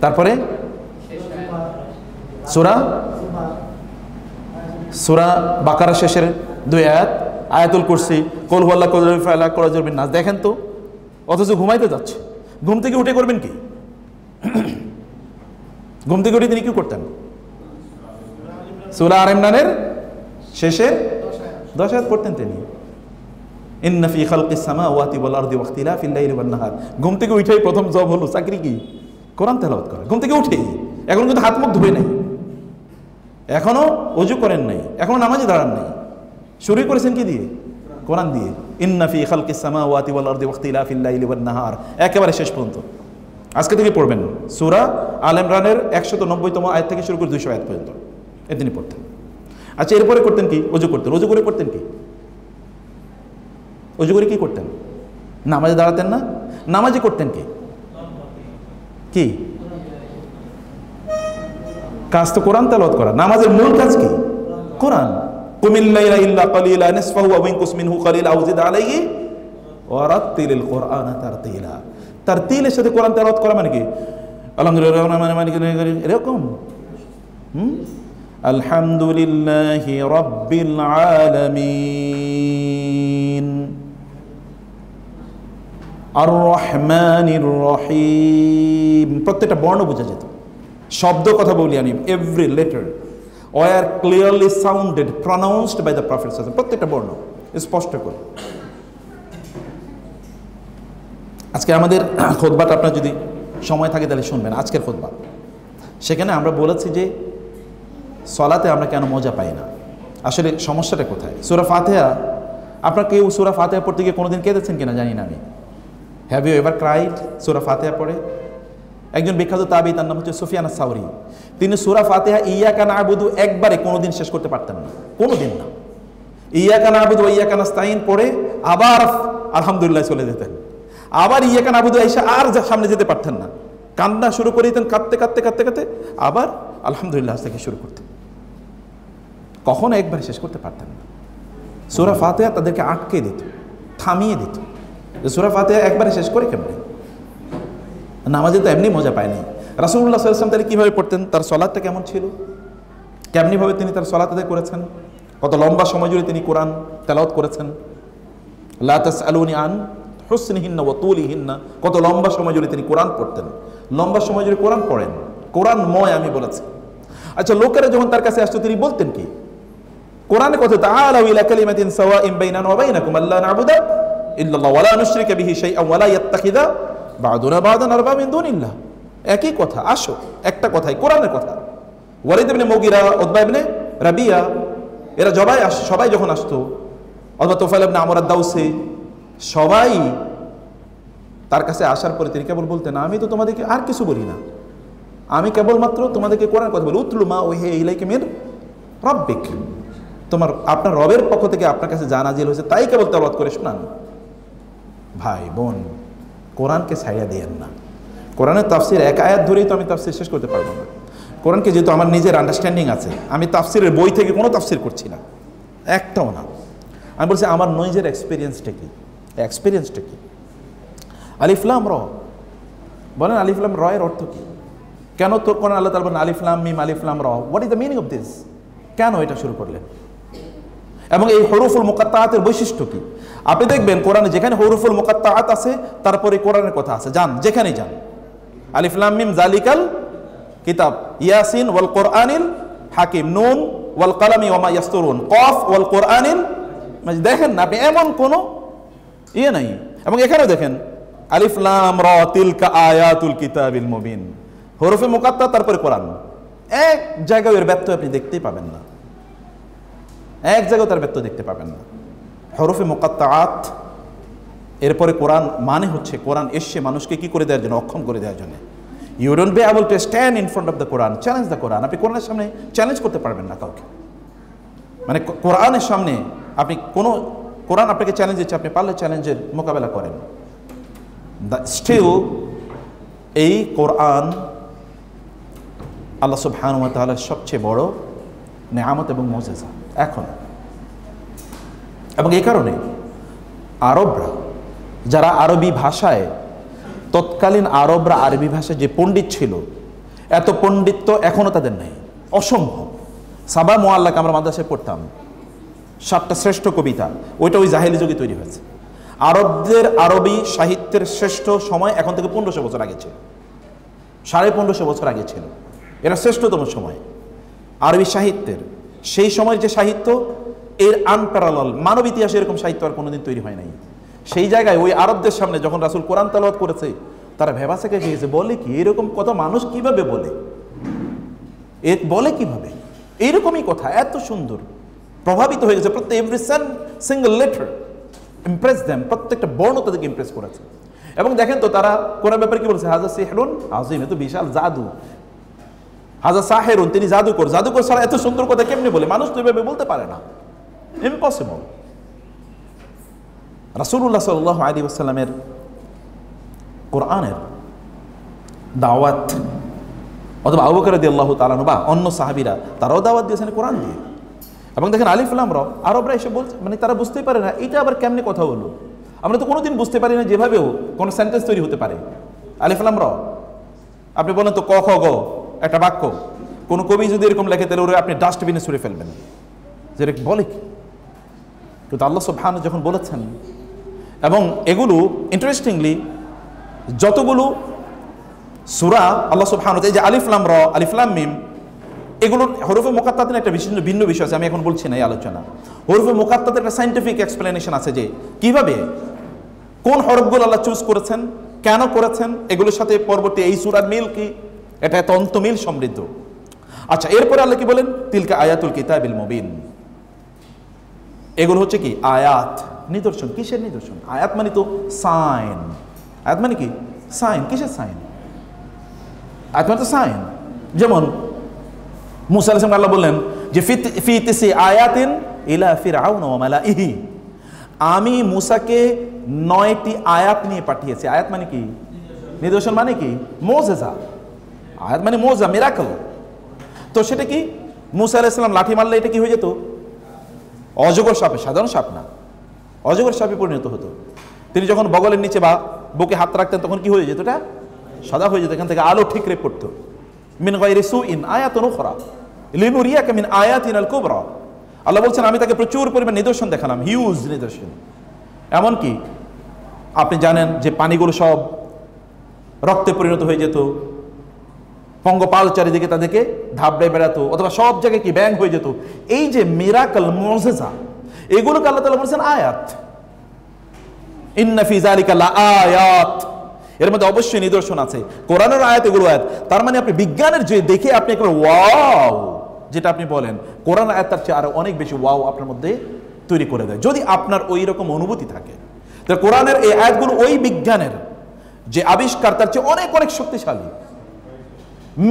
তারপরে সূরা বাকারা শেষের 2 আয়াত, আয়াতুল কুরসি, কুল হুয়াল্লাহু কুল ফালাক কুল আযুর বিন নাস। দেখেন তো, অথচ ঘুমাইতে যাচ্ছে। ঘুম থেকে উঠে করবেন কি? ঘুম থেকে উঠে তিনি কি করতেন? সূরা আল ইমরানের শেষে 10 আয়াত পড়তেন তিনি। ইন্না ফি খালকিস সামাওয়াতি ওয়াল আরদি ওয়াখতিলাফিল লাইলি ওয়ান নাহার। ঘুম থেকে উঠেই প্রথম জব হলো, চাকরি কি? কোরআন তেলাওয়াত করা। ঘুম থেকে উঠেই, এখন কিন্তু হাত মুখ ধুয়ে নাই, এখনো ওযু করেন নাই, এখনো নামাজে দাঁড়ান নাই, শুরু করেছেন কি দিয়ে? কোরআন দিয়ে। ইন্না ফি খালকিস সামাওয়াতি ওয়াল আরদি ওয়াখতিলাফিল লাইলি ওয়ান নাহার, একেবারে শেষ পর্যন্ত। আজকে থেকে পড়বেন সূরা আল ইমরানের 190তম আয়াত থেকে শুরু করে 200 আয়াত পর্যন্ত তিনি পড়তেন। আচ্ছা, এরপরে করতেন কি? ওযু করতেন। ওযু করে করতেন কি? ওযু করে কি করতেন? নামাজে দাঁড়াতেন না? নামাজে করতেন কি? কি কাজ? তো কোরআন তেলাওয়াত করা। নামাজের মূল কাজ কি? কোরআন। কুমিল লাইলা ইল্লা কালিলা নিসফাহু ওয়া ইনকুস মিনহু কালিলা আও জিদ আলাইহি ওয়া রাত্তিলিল কুরআনা তারতিলা। তারতিলের সাথে কোরআন তেলাওয়াত করা মানে কি? আলহামদুলিল্লাহ এরকম, আলহামদুলিল্লাহি রাব্বিল আলামিন আর রহমানির রহিম। প্রত্যেকটা বর্ণ বোঝা যেত, শব্দ কথা বলি আমি, every letter was clearly sounded, pronounced by the prophet. প্রত্যেকটা বর্ণ স্পষ্ট করে। আজকে আমাদের খুতবাটা আপনার যদি সময় থাকে তাহলে শুনবেন, আজকের খুতবা। সেখানে আমরা বলেছি যে সলাতে আমরা কেন মজা পাই না, আসলে সমস্যাটা কোথায়। সূরা ফাতিহা, আপনার কেউ সূরা ফাতিহা পড়তে গিয়ে কোনোদিন কেঁদেছেন কিনা জানি না আমি। হ্যাভ ইউ এভার ক্রাইড সূরা ফাতিহা পড়ে? একজন বিখ্যাত তাবী, তার নাম হচ্ছে সুফিয়ান আস-সাওরী, তিনি সূরা ফাতিহা ইয়াকা না'বুদু একবারে কোনোদিন শেষ করতে পারতেন না, কোনোদিন না। ইয়াকা না'বুদু ওয়া ইয়াকা নাস্তাঈন পড়ে আবার আলহামদুলিল্লাহ চলে যেতেন, আবার ইয়াকা না'বুদু আইসা আর সামনে যেতে পারতেন না, কান্না শুরু করে দিতেন, কাঁদতে কাঁদতে কাঁদতে কাঁদতে আবার আলহামদুলিল্লাহ থেকে শুরু করতেন, কখনো একবারে শেষ করতে পারতেন না। সূরা ফাতিহা তাদেরকে আটকে দিত, থামিয়ে দিত। সূরা ফাতিহা একবারে শেষ করে কেমনে? নামাজে তো এমনি মজা পায়নি। রাসূলুল্লাহ সাল্লাল্লাহু আলাইহি ওয়াসাল্লাম তাহলে কীভাবে পড়তেন? তার সলাতটা কেমন ছিল? কেমনিভাবে তিনি তার সলাত আদায় করেছেন? কত লম্বা সময় জুড়ে তিনি কোরআন তেলাওয়াত করেছেন। লা তাসআলুনি আন হুসনিহিন্না ওয়া তুলিহিন্না, কত লম্বা সময় জুড়ে তিনি কোরআন পড়তেন। লম্বা সময় জুড়ে কোরআন পড়েন, কোরআনময় আমি বলেছি। আচ্ছা, লোকেরা যখন তার কাছে আসতো তিনি বলতেন কি? কোরআনে কথা তাআলাউ ইলা কালিমাতিন সাওয়াইন বাইনানা ওয়া বাইনাকুম আল্লা না'বুদা ইল্লাল্লাহ ওয়া লা নুশরিকা বিহি শাইআন ওয়া লা ইয়াত্তাখিযা বা'দুনা বা'দান আরবাবা মিন দুনিল্লাহ। একই কথা, আসো একটা কথাই, কোরআনের কথা। ওয়ালিদ ইবনে মুগিরা, উতবা ইবনে রাবিয়া, এরা সবাই যখন আসতো, অথবা তুফাইল ইবনে আমর আদ-দাউসি, সবাই তার কাছে আসার পরে তিনি কেবল বলতেন, আমি তো তোমাদেরকে আর কিছু বলি না, আমি কেবলমাত্র তোমাদেরকে কোরআনের কথা বলি। উতলু মা ওহিয়া ইলাইকা মির রাব্বিক, আপনার রবের পক্ষ থেকে আপনার কাছে যা নাজিল হয়েছে তাই কেবল তেলাওয়াত করে শোনান। ভাই বোন, কোরআনকে ছাইড়া দিয়েন না। কোরআনের তাফসির এক আয়াত ধরেই তো আমি তাফসির শেষ করতে পারবো না। কোরআনকে যেহেতু আমার নিজের আন্ডারস্ট্যান্ডিং আছে, আমি তাফসিরের বই থেকে কোনো তাফসির করছি না, একটাও না। আমি বলছি আমার নিজের এক্সপিরিয়েন্সটা কি। আলিফ লাম র, বলেন আলিফ লাম র এর অর্থ কি? কেন তোর কোরআন আল্লাহ তাআলা বলেন আলিফ লাম মিম আলিফ লাম র? What is the meaning of this? কেন এটা শুরু করলেন? এবং এই হরুফুল মুকাত্তাআতের বৈশিষ্ট্য কি? আপনি দেখবেন কোরআনে যেখানে হরুফুল মুকাত্তাআত আছে তারপরে কোরআনের কথা আছে, যান যেখানে যান, আলিফ লাম মিম জালিকাল কিতাব, ইয়াসিন ওয়াল কোরআনিল হাকিম, নুন ওয়াল কালামি ওয়া মা ইয়াসতুরুন, কফ ওয়াল কোরআনিল মাজিদ। দেখেন না আপনি এমন কোনো ইয়ে নাই। এবং এখানেও দেখেন আলিফ লাম র তিলকা আয়াতুল কিতাবিল মুবিন, হরফে মুকাত্তাআত তারপরে কোরআন। এক জায়গায় এর ব্যত্যয় আপনি দেখতেই পাবেন না, এক জায়গায় তার ব্যত্যয় দেখতে পাবেন না। হরফে মুকাত্তাআত এরপরে কোরআন মানে হচ্ছে কোরআন এসে মানুষকে কি করে দেওয়ার জন্য? অক্ষম করে দেওয়ার জন্য। You don't be able to stand in front of the Quran, challenge the Quran. আপনি কোরআনের সামনে চ্যালেঞ্জ করতে পারবেন না কাউকে। মানে কোরআনের সামনে আপনি কোনো, কোরআন আপনাকে চ্যালেঞ্জ দিচ্ছে, আপনি পারলে চ্যালেঞ্জের মোকাবেলা করেন। স্টিল এই কোরআন আল্লাহ সুবহানাহু ওয়া তাআলার সবচেয়ে বড় নেয়ামত এবং মুজিজা এখন। এবং এই কারণে আরবরা, যারা আরবি ভাষায়, তৎকালীন আরবরা আরবি ভাষায় যে পণ্ডিত ছিল, এত পণ্ডিত্য এখনও তাদের নেই, অসম্ভব। সাবা মুআল্লাক আমরা মাদ্রাসায় পড়তাম, 7টা শ্রেষ্ঠ কবিতা, ওইটা ওই জাহেলি যুগে তৈরি হয়েছে। আরবদের আরবি সাহিত্যের শ্রেষ্ঠ সময় এখন থেকে 1500 বছর আগে ছিল, 1550 বছর আগে ছিল। এটা শ্রেষ্ঠতম সময় আরবি সাহিত্যের। সেই সময়ের যে সাহিত্য, এর আনপ্যারালাল মানব ইতিহাসে এরকম সাহিত্য আর কোনোদিন তৈরি হয় নাই। সেই জায়গায় ওই আরবদের সামনে যখন রাসূল কোরআন তেলাওয়াত করেছে, তারা ভেবাচাকে গিয়েছে, বলে কি এরকম কথা মানুষ কিভাবে বলে, বলে কিভাবে এইরকমই কথা, এত সুন্দর। প্রভাবিত হয়ে গেছে, প্রত্যেক every single letter Impress them, প্রত্যেকটা বর্ণ তাদেরকে ইমপ্রেস করেছে। এবং দেখেন তো তারা কোরআন ব্যাপারে কি বলছে? হাজা সিহরুন আযীম, এত বিশাল জাদু। হাজা সাহেরুন, তিনি জাদুকর। জাদুকর ছাড়া এত সুন্দর কথা কেমনে বলে? মানুষ তো এভাবে বলতে পারে না, ইম্পসিবল। রাসূলুল্লাহ সাল্লাল্লাহু আলাইহি ওয়াসাল্লামের কোরআনের দাওয়াত, অথবা আবু বকর রাদিয়াল্লাহু তাআলা আনহু বা অন্য সাহাবীরা, তারাও দাওয়াত দিয়েছেন কোরআন দিয়ে। এবং দেখেন আলিফ লাম র, আরবরা এসে বলছে, মানে তারা বুঝতেই পারে না এটা আবার কেমনে কথা হলো। আমরা তো কোনোদিন বুঝতে পারি না যেভাবেও কোনো সেন্টেন্স তৈরি হতে পারে। আলিফ লাম র, আপনি বলেন তো ক খ গ একটা বাক্য, কোনো কবি যদি এরকম লেখে তাহলে ওরা আপনি ডাস্টবিনে ছুঁড়ে ফেলবেন, যে বলে কি। কিন্তু আল্লাহ সুবহানাহু যখন বলেছেন, এবং এগুলো ইন্টারেস্টিংলি যতগুলো সূরা আল্লাহ সুবহানাহু, এই যে আলিফ লাম র, আলিফ লাম মিম, এগুলোর হরফে মুকাত্তাতের একটা ভিন্ন বিষয় আছে, আমি এখন বলছি না এই আলোচনা। হরফে মুকাত্তাতের একটা সায়েন্টিফিক এক্সপ্লেনেশন আছে যে কিভাবে কোন হরফগুলো আল্লাহ চুজ করেছেন, কেন করেছেন, এগুলোর সাথে পরবর্তী এই সূরার মিল কি, এটা এত অন্তমিল সমৃদ্ধ। আচ্ছা, এরপরে আল্লাহ কি বলেন? তিলকা আয়াতুল কিতাবিল মুবিন। এগুলো হচ্ছে কি? আয়াত, নিদর্শন। কিসের নিদর্শন? আয়াত মানে তো সাইন। আয়াত মানে কি? সাইন। কিসের সাইন? আয়াত মানে তো সাইন। যেমন মুসা আলাইহিস সালাম আল্লাহ বললেন যে ফি তিসি আয়াতিন ইলা ফিরআউন ওয়া মালাইহি, আমি মুসাকে 9টি আয়াত নিয়ে পাঠিয়েছি। আয়াত মানে কি? নিদর্শন মানে কি? মুজিজা। আয়াত মানে মুজিজা, মিরাকল। তো সেটা কি? মুসা আলাইহিস সালাম লাঠি মারলে এটা কি হয়ে যেত? অজগর সাপে, সাধারণ সাপ না, অজগর সাপে পরিণত হতো। তিনি যখন বগলের নিচে বা বুকে হাত রাখতেন তখন কি হয়ে যেত? এটা সাদা হয়ে যেত, এখান থেকে আলো ঠিকরে পড়তো। মিন গায়রি সুইন আয়াতুন উখরা লিনুরিয়াকা মিন আয়াতিনাল কুবরা। আল্লাহ বলছেন আমি তাকে প্রচুর পরিমাণ নিদর্শন দেখালাম, হিউজ নিদর্শন। এমনকি আপনি জানেন যে পানিগুলো সব রক্তে পরিণত হয়ে যেত, পঙ্গপাল চারিদিকে তাদেরকে ধাবড়ে বেড়াতো, অথবা সব জায়গায় কি ব্যাং হয়ে যেত। এই যে মিরাকল, মুজিজা, এগুলোকে আল্লাহ তাআলা বলেছেন আয়াত। ইন্না ফি যালিকা লাআয়াত, এর মধ্যে অবশ্যই নিদর্শন আছে। কোরআনের আয়াত, এগুলো আয়াত। তার মানে আপনি বিজ্ঞানের যে দেখে আপনি একবার ওয়াও যেটা আপনি বলেন, কোরআন আয়াত তার চেয়ে আরো অনেক বেশি ওয়াও আপনার মধ্যে তৈরি করে দেয়, যদি আপনার ওই রকম অনুভূতি থাকে। তো কোরআনের এই আয়াতগুলো ওই বিজ্ঞানের যে আবিষ্কার তার চেয়ে অনেক অনেক শক্তিশালী,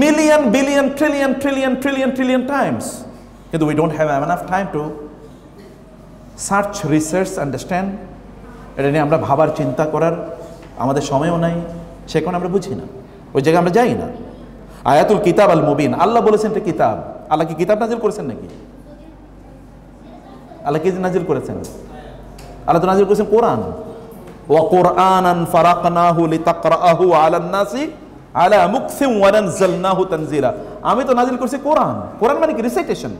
million billion trillion trillion trillion trillion times. কিন্তু we don't have enough time to search, research, understand, এটা নিয়ে আমরা ভাবার চিন্তা করার আমাদের সময়ও নাই, সে কারণে আমরা বুঝি না, ওই জায়গায় আমরা যাই না। আয়াতুল কিতাব আল মুবিন, আল্লাহ বলেছেন এটা কিতাব। আল্লাহ কি কিতাব নাজিল করেছেন নাকি? আল্লাহ কি নাজিল করেছেন? আল্লাহ তো নাজিল করেছেন কোরআন। ওয়া কুরআনান ফারাকনাহু লিতাকরাহু আলান নাসি আলা মুকসিম ওয়া নাযালনাহু তানজিলা। আমি তো নাজিল করেছি কোরআন। কোরআন মানে কি? রিসাইটেশন,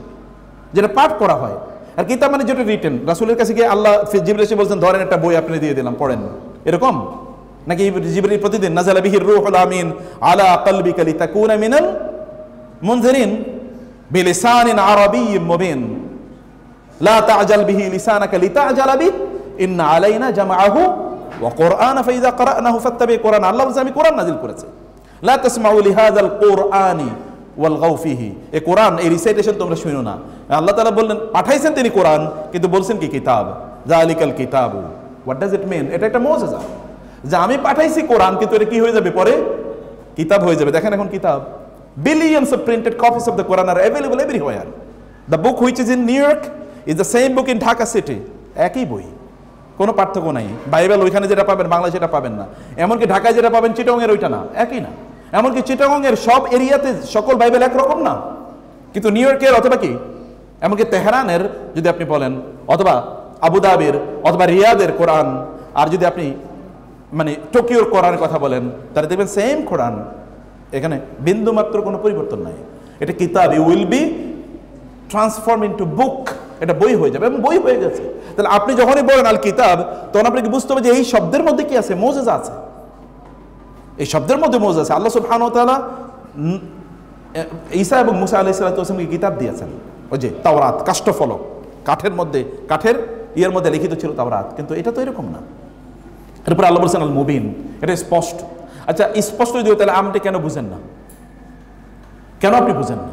যেটা পাঠ করা হয়। আর কিতাব মানে যেটা রিটেন। রাসূলের কাছে গিয়ে আল্লাহ জিবরিল এসে বলছেন ধরেন একটা বই আপনি দিয়ে দিলাম, পড়েন, এরকম নাকি? জিবরিল প্রতিদিন নাযালা বিহির রূহুল আমিন আলা কলবিকা লিতাকুনা মিনাল মুনজিরিন বিলিসানিন আরাবিয়্যিন মুবিন লা তা'জাল বিহি লিসানাকা লিতা'জালা বিহি ইন্না আলাইনা জামআহু ওয়া কুরআনা ফাইযা ক্বরানাহু ফাত্তাবি কুরআন। আল্লাহ বলেছেন আমি কোরআন নাজিল করেছি। লা তাসমাউ লিহাযাল কুরআনি ওয়ালগাউ ফিহি, এই কোরআন, এই রিসাইটেশন তোমরা শুনো না। আল্লাহ তাআলা বললেন পাঠাইছেন তিনি কোরআন, কিন্তু বলছেন কি কিতাব। যালিকাল কিতাবু, হোয়াট ডাজ ইট মিন? এটা একটা মুজিজা যে আমি পাঠাইছি কোরআন, কিন্তু এটা কি হয়ে যাবে পরে? কিতাব হয়ে যাবে। দেখেন এখন কিতাব, billions of printed copies of the Quran are available everywhere. The book which is in New York is the same book in Dhaka city. একই বই, কোনো পার্থক্য নাই। বাইবেল ওইখানে যেটা পাবেন বাংলায় সেটা পাবেন না। এমনকি ঢাকায় যেটা পাবেন চিটাগংয়ের ওইটা না, একই না। এমনকি চিটাগংয়ের সব এরিয়াতে সকল বাইবেল একরকম না, কিন্তু নিউ ইয়র্কের অথবা কি এমনকি তেহরানের যদি আপনি বলেন, অথবা আবুধাবির অথবা রিয়াদের কোরআন, আর যদি আপনি মানে টোকিওর কোরআনের কথা বলেন, তাহলে দেখবেন সেম কোরআন, এখানে বিন্দু মাত্র কোনো পরিবর্তন নাই। এটা কিতাব, you will be transform into book, এটা বই হয়ে যাবে, এবং বই হয়ে গেছে। তাহলে আপনি যখনই বলেন আল কিতাব, তখন আপনাকে বুঝতে হবে যে এই শব্দের মধ্যে কি আছে? মুজিজা আছে, এই শব্দের মধ্যে মুজিজা আছে। আল্লাহ সুবহানাহু ওয়া তাআলা ঈসা এবং মুসা আলাইহিস সালামকে কিতাব দিয়েছেন, ওই যে তাওরাত, কাষ্ঠফলক, কাঠের মধ্যে, কাঠের ইয়ের মধ্যে লিখিত ছিল তাওরাত, কিন্তু এটা তো এরকম না। এরপর আল্লাহ বলছেন আল মুবিন, এটা স্পষ্ট। আচ্ছা স্পষ্ট যদি হয় তাহলে আপনি কেন বুঝেন না? কেন আপনি বুঝেন না?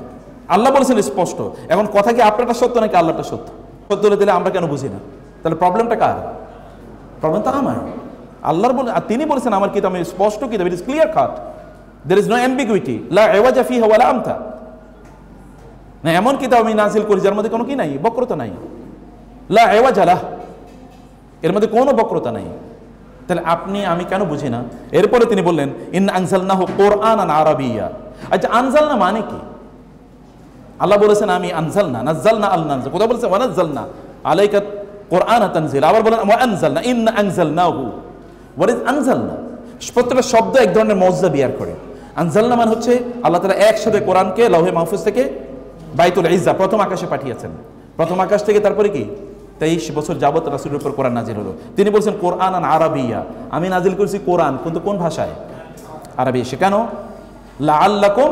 আল্লাহ বলেছেন স্পষ্ট। এখন কথা কি আপনারটা সত্য নাকি আল্লাহটা সত্য? সত্য হলে তাহলে আমরা কেন বুঝি না? তাহলে প্রবলেমটা কার? প্রবলেম তো আমার। আল্লাহর বলে, আর তিনি বলেছেন আমার কিতাব স্পষ্ট কিতাব, it is clear cut, there is no ambiguity, লা ইওয়াজা ফিহা ওয়ালা আমতা। না, এমন কিতাব আমি নাজিল করি যার মধ্যে কোনো কি নাই, বক্রতা নাই, লা ইওয়াজা লাহ, এর মধ্যে কোনো বক্রতা নাই। তাহলে আপনি আমি কেন বুঝি না? এরপরে তিনি বললেন ইন্না আনজালনাহু কুরআনান আরাবিয়্যা। আচ্ছা আনজালনা মানে কি? আল্লাহ বলেছেন আমি আনজালনা, নাযালনা আল নাযল, কোথাও বলেছেন ওয়া নাযালনা আলাইকা কুরআনা তানজিলা, আবার বলেন ওয়া আনজালনা, ইন্না আনজালনাহু। What is আনজালনা? প্রত্যেকটা শব্দ এক ধরনের মজা বিয়ার করে। আনজালনা মানে হচ্ছে আল্লাহ তাআলা একসাথে কোরআনকে লাউহে মাহফুজ থেকে বাইতুল ইজ্জা প্রথম আকাশে পাঠিয়েছেন। প্রথম আকাশ থেকে তারপরে কি 23 বছর যাবত রাসূলের উপর কোরআন নাজিল হলো। তিনি বলছেন কোরআনান আরাবিয়্যা, আমি নাজিল করেছি কোরআন, কিন্তু কোন ভাষায়? আরবি। সে কেন? লাআল্লাকুম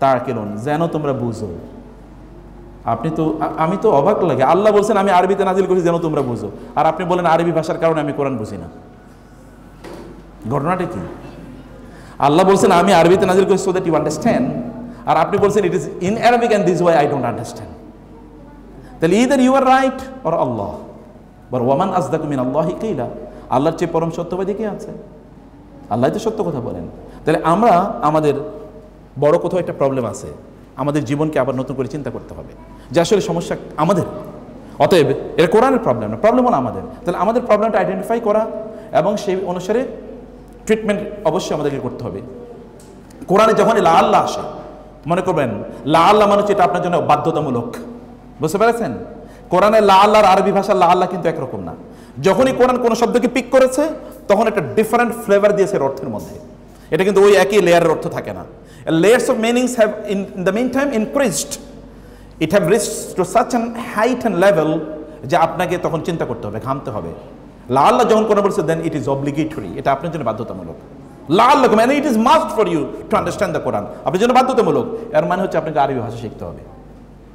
তাকিলুন, যেন তোমরা বুঝো। আপনি তো, আমি তো অবাক লাগে, আল্লাহ বলছেন আমি আরবিতে নাজিল করেছি যেন তোমরা বুঝো, আর আপনি বলেন আরবি ভাষার কারণে আমি কোরআন বুঝি না। ঘটনাটা কি? আল্লাহ বলছেন আমি আরবিতে নাজিল করেছি সো দ্যাট ইউ আন্ডারস্ট্যান্ড, আর আপনি বলছেন it is in Arabic and this why I don't understand. তাহলে either you are right or Allah, but ওয়ামান আসদাকু মিনাল্লাহি কিলা, আল্লাহর চেয়ে পরম সত্যবাদী কে আছে? আল্লাহ তো সত্য কথা বলেন। তাহলে আমরা আমাদের বড় কোথাও একটা প্রবলেম আছে, আমাদের জীবনকে আবার নতুন করে চিন্তা করতে হবে যে আসলে সমস্যা আমাদের। অতএব এটা কোরআনের প্রবলেম না, প্রবলেম হলো আমাদের। তাহলে আমাদের প্রবলেমটা আইডেন্টিফাই করা এবং সেই অনুসারে ট্রিটমেন্ট অবশ্যই আমাদেরকে করতে হবে। কোরআনে যখন লা আল্লাহ আসে, মনে করবেন লা আল্লাহ মানে হচ্ছে এটা আপনার জন্য বাধ্যতামূলক, বুঝতে পেরেছেন? কোরআনে লা আল্লাহর আরবি ভাষার লা আল্লাহ কিন্তু একরকম না। যখনই কোরআন কোনো শব্দকে পিক করেছে তখন একটা ডিফারেন্ট ফ্লেভার দিয়েছে অর্থের মধ্যে, এটা কিন্তু ওই একই লেয়ারের অর্থ থাকে না। Layers of meanings have in the meantime increased. It have reached to such an height and level যে আপনাকে তখন চিন্তা করতে হবে, ঘামতে হবে। লা আল্লাহ যখন কোনো বলছে দেন ইট ইজ অব্লিগেটরি, এটা আপনার জন্য বাধ্যতামূলক। লা আল্লাহ মানে it is must for you to understand the Quran, আপনার জন্য বাধ্যতামূলক। এর মানে হচ্ছে আপনাকে আরবি ভাষা শিখতে হবে।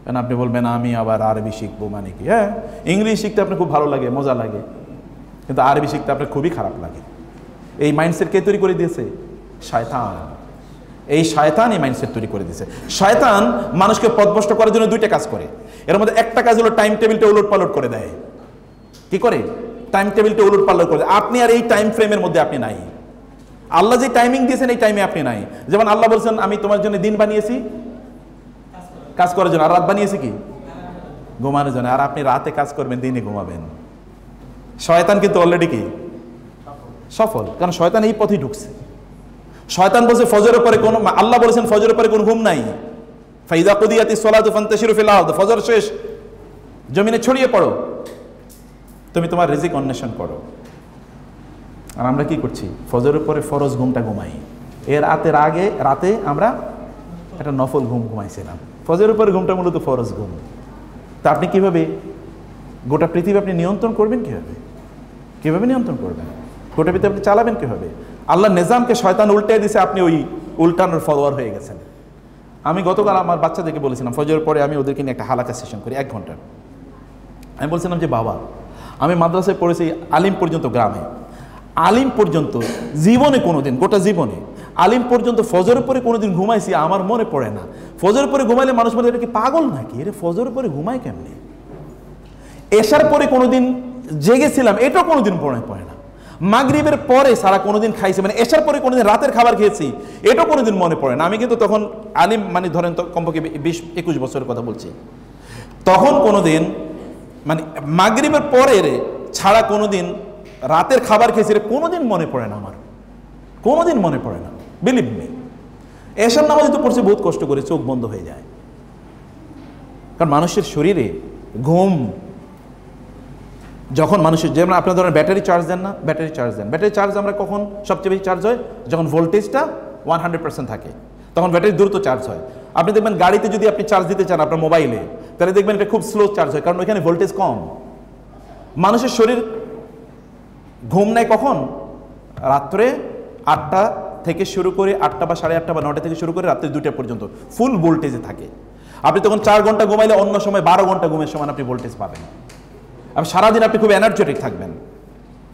কারণ আপনি বলবেন আমি আবার আরবি শিখবো মানে কি? হ্যাঁ, ইংলিশ শিখতে আপনার খুব ভালো লাগে, মজা লাগে, কিন্তু আরবি শিখতে আপনার খুবই খারাপ লাগে। এই মাইন্ডসেট কে তৈরি করে দিয়েছে? শয়তান। এই শয়তান এই মাইন্ডসেট তৈরি করে দিয়েছে। শয়তান মানুষকে পথভ্রষ্ট করার জন্য দুইটা কাজ করে। এর মধ্যে একটা কাজ হলো টাইম টেবিলটা উলট পালট করে দেয়। কি করে? টাইম টেবিলটা উলট পালট করে দেয়। আপনি আর এই টাইম ফ্রেমের মধ্যে আপনি নাই। আল্লাহ যে টাইমিং দিয়েছেন এই টাইমে আপনি নাই। যেমন আল্লাহ বলছেন আমি তোমার জন্য দিন বানিয়েছি কাজ করার জন্য, আর রাত বানিয়েছি কি ঘুমানোর জন্য, আর আপনি রাতে কাজ করবেন, দিনে ঘুমাবেন। শয়তান কিন্তু অলরেডি কি সফল, কারণ শয়তান এই পথেই ঢুকছে। শয়তান বলছে ফজরের পরে কোন, আল্লাহ বলেছেন ফজরের পরে কোনো ঘুম নাই। ফাইদা কুদিয়াতিস সালাতু ফান্তাশিরু ফিল আরদ, ফজর শেষ, জমিনে ছড়িয়ে পড়ো, তুমি তোমার রিজিক অন্বেষণ করো। আর আমরা কি করছি? ফজরের পরে ফরজ ঘুমটা ঘুমাই, এর রাতে আমরা একটা নফল ঘুম ঘুমাইছিলাম। ফজরের পরে ঘুমটা মূলত ফরজ ঘুম। তা আপনি কিভাবে গোটা পৃথিবী আপনি নিয়ন্ত্রণ করবেন? কিভাবে নিয়ন্ত্রণ করবেন? গোটা পৃথিবী আপনি চালাবেন কিভাবে? আল্লাহর নিজামকে শয়তান উল্টে দিছে, আপনি ওই উল্টানোর ফলোয়ার হয়ে গেছেন। আমি গতকাল আমার বাচ্চাদেরকে বলেছিলাম, ফজরের পরে আমি ওদেরকে নিয়ে একটা হালাকা সেশন করি 1 ঘন্টার। আমি বলছিলাম যে বাবা, আমি মাদ্রাসায় পড়েছি আলিম পর্যন্ত, গ্রামে আলিম পর্যন্ত, জীবনে কোনোদিন, গোটা জীবনে আলিম পর্যন্ত ফজরের পরে কোনোদিন ঘুমাইছি আমার মনে পড়ে না। ফজরের পরে ঘুমাইলে মানুষ বলে এটা কি পাগল নাকি, এটা ফজরের পরে ঘুমায় কেমনি? এশার পরে কোনোদিন জেগেছিলাম, এটাও কোনোদিন পড়ে না। মাগরিবের পরে সারা কোনোদিন খাইছি, মানে এশার পরে কোনোদিন রাতের খাবার খেয়েছি, এটাও কোনোদিন মনে পড়ে না। আমি কিন্তু তখন আলিম, মানে ধরেন তো কমপক্ষে 20-21 বছরের কথা বলছি। তখন কোনোদিন মানে মাগরিবের পরে ছাড়া কোনোদিন রাতের খাবার খেয়েছি, কোনোদিন মনে পড়ে না আমার, কোনোদিন মনে পড়ে না। বিলিভ মি, এশার নামাজ তো পড়ছি বহুত কষ্ট করে, চোখ বন্ধ হয়ে যায়। কারণ মানুষের শরীরে ঘুম, যখন মানুষের, যেমন আপনার ধরেন ব্যাটারি চার্জ দেন না, ব্যাটারি চার্জ আমরা কখন সবচেয়ে বেশি চার্জ হয়? যখন ভোল্টেজটা 100% থাকে, তখন ব্যাটারি দ্রুত চার্জ হয়। আপনি দেখবেন গাড়িতে যদি আপনি চার্জ দিতে চান আপনার মোবাইলে, তাহলে দেখবেন এটা খুব স্লো চার্জ হয়, কারণ ওইখানে ভোল্টেজ কম। মানুষের শরীর ঘুম নেয় কখন? রাত্রে 8টা থেকে শুরু করে 8টা বা 8:30 বা 9টা থেকে শুরু করে রাত্রে 2টা পর্যন্ত ফুল ভোল্টেজে থাকে। আপনি তখন 4 ঘন্টা ঘুমাইলে অন্য সময় 12 ঘন্টা ঘুমের সময় আপনি ভোল্টেজ পাবেন। আর সারাদিন আপনি খুব এনার্জেটিক থাকবেন।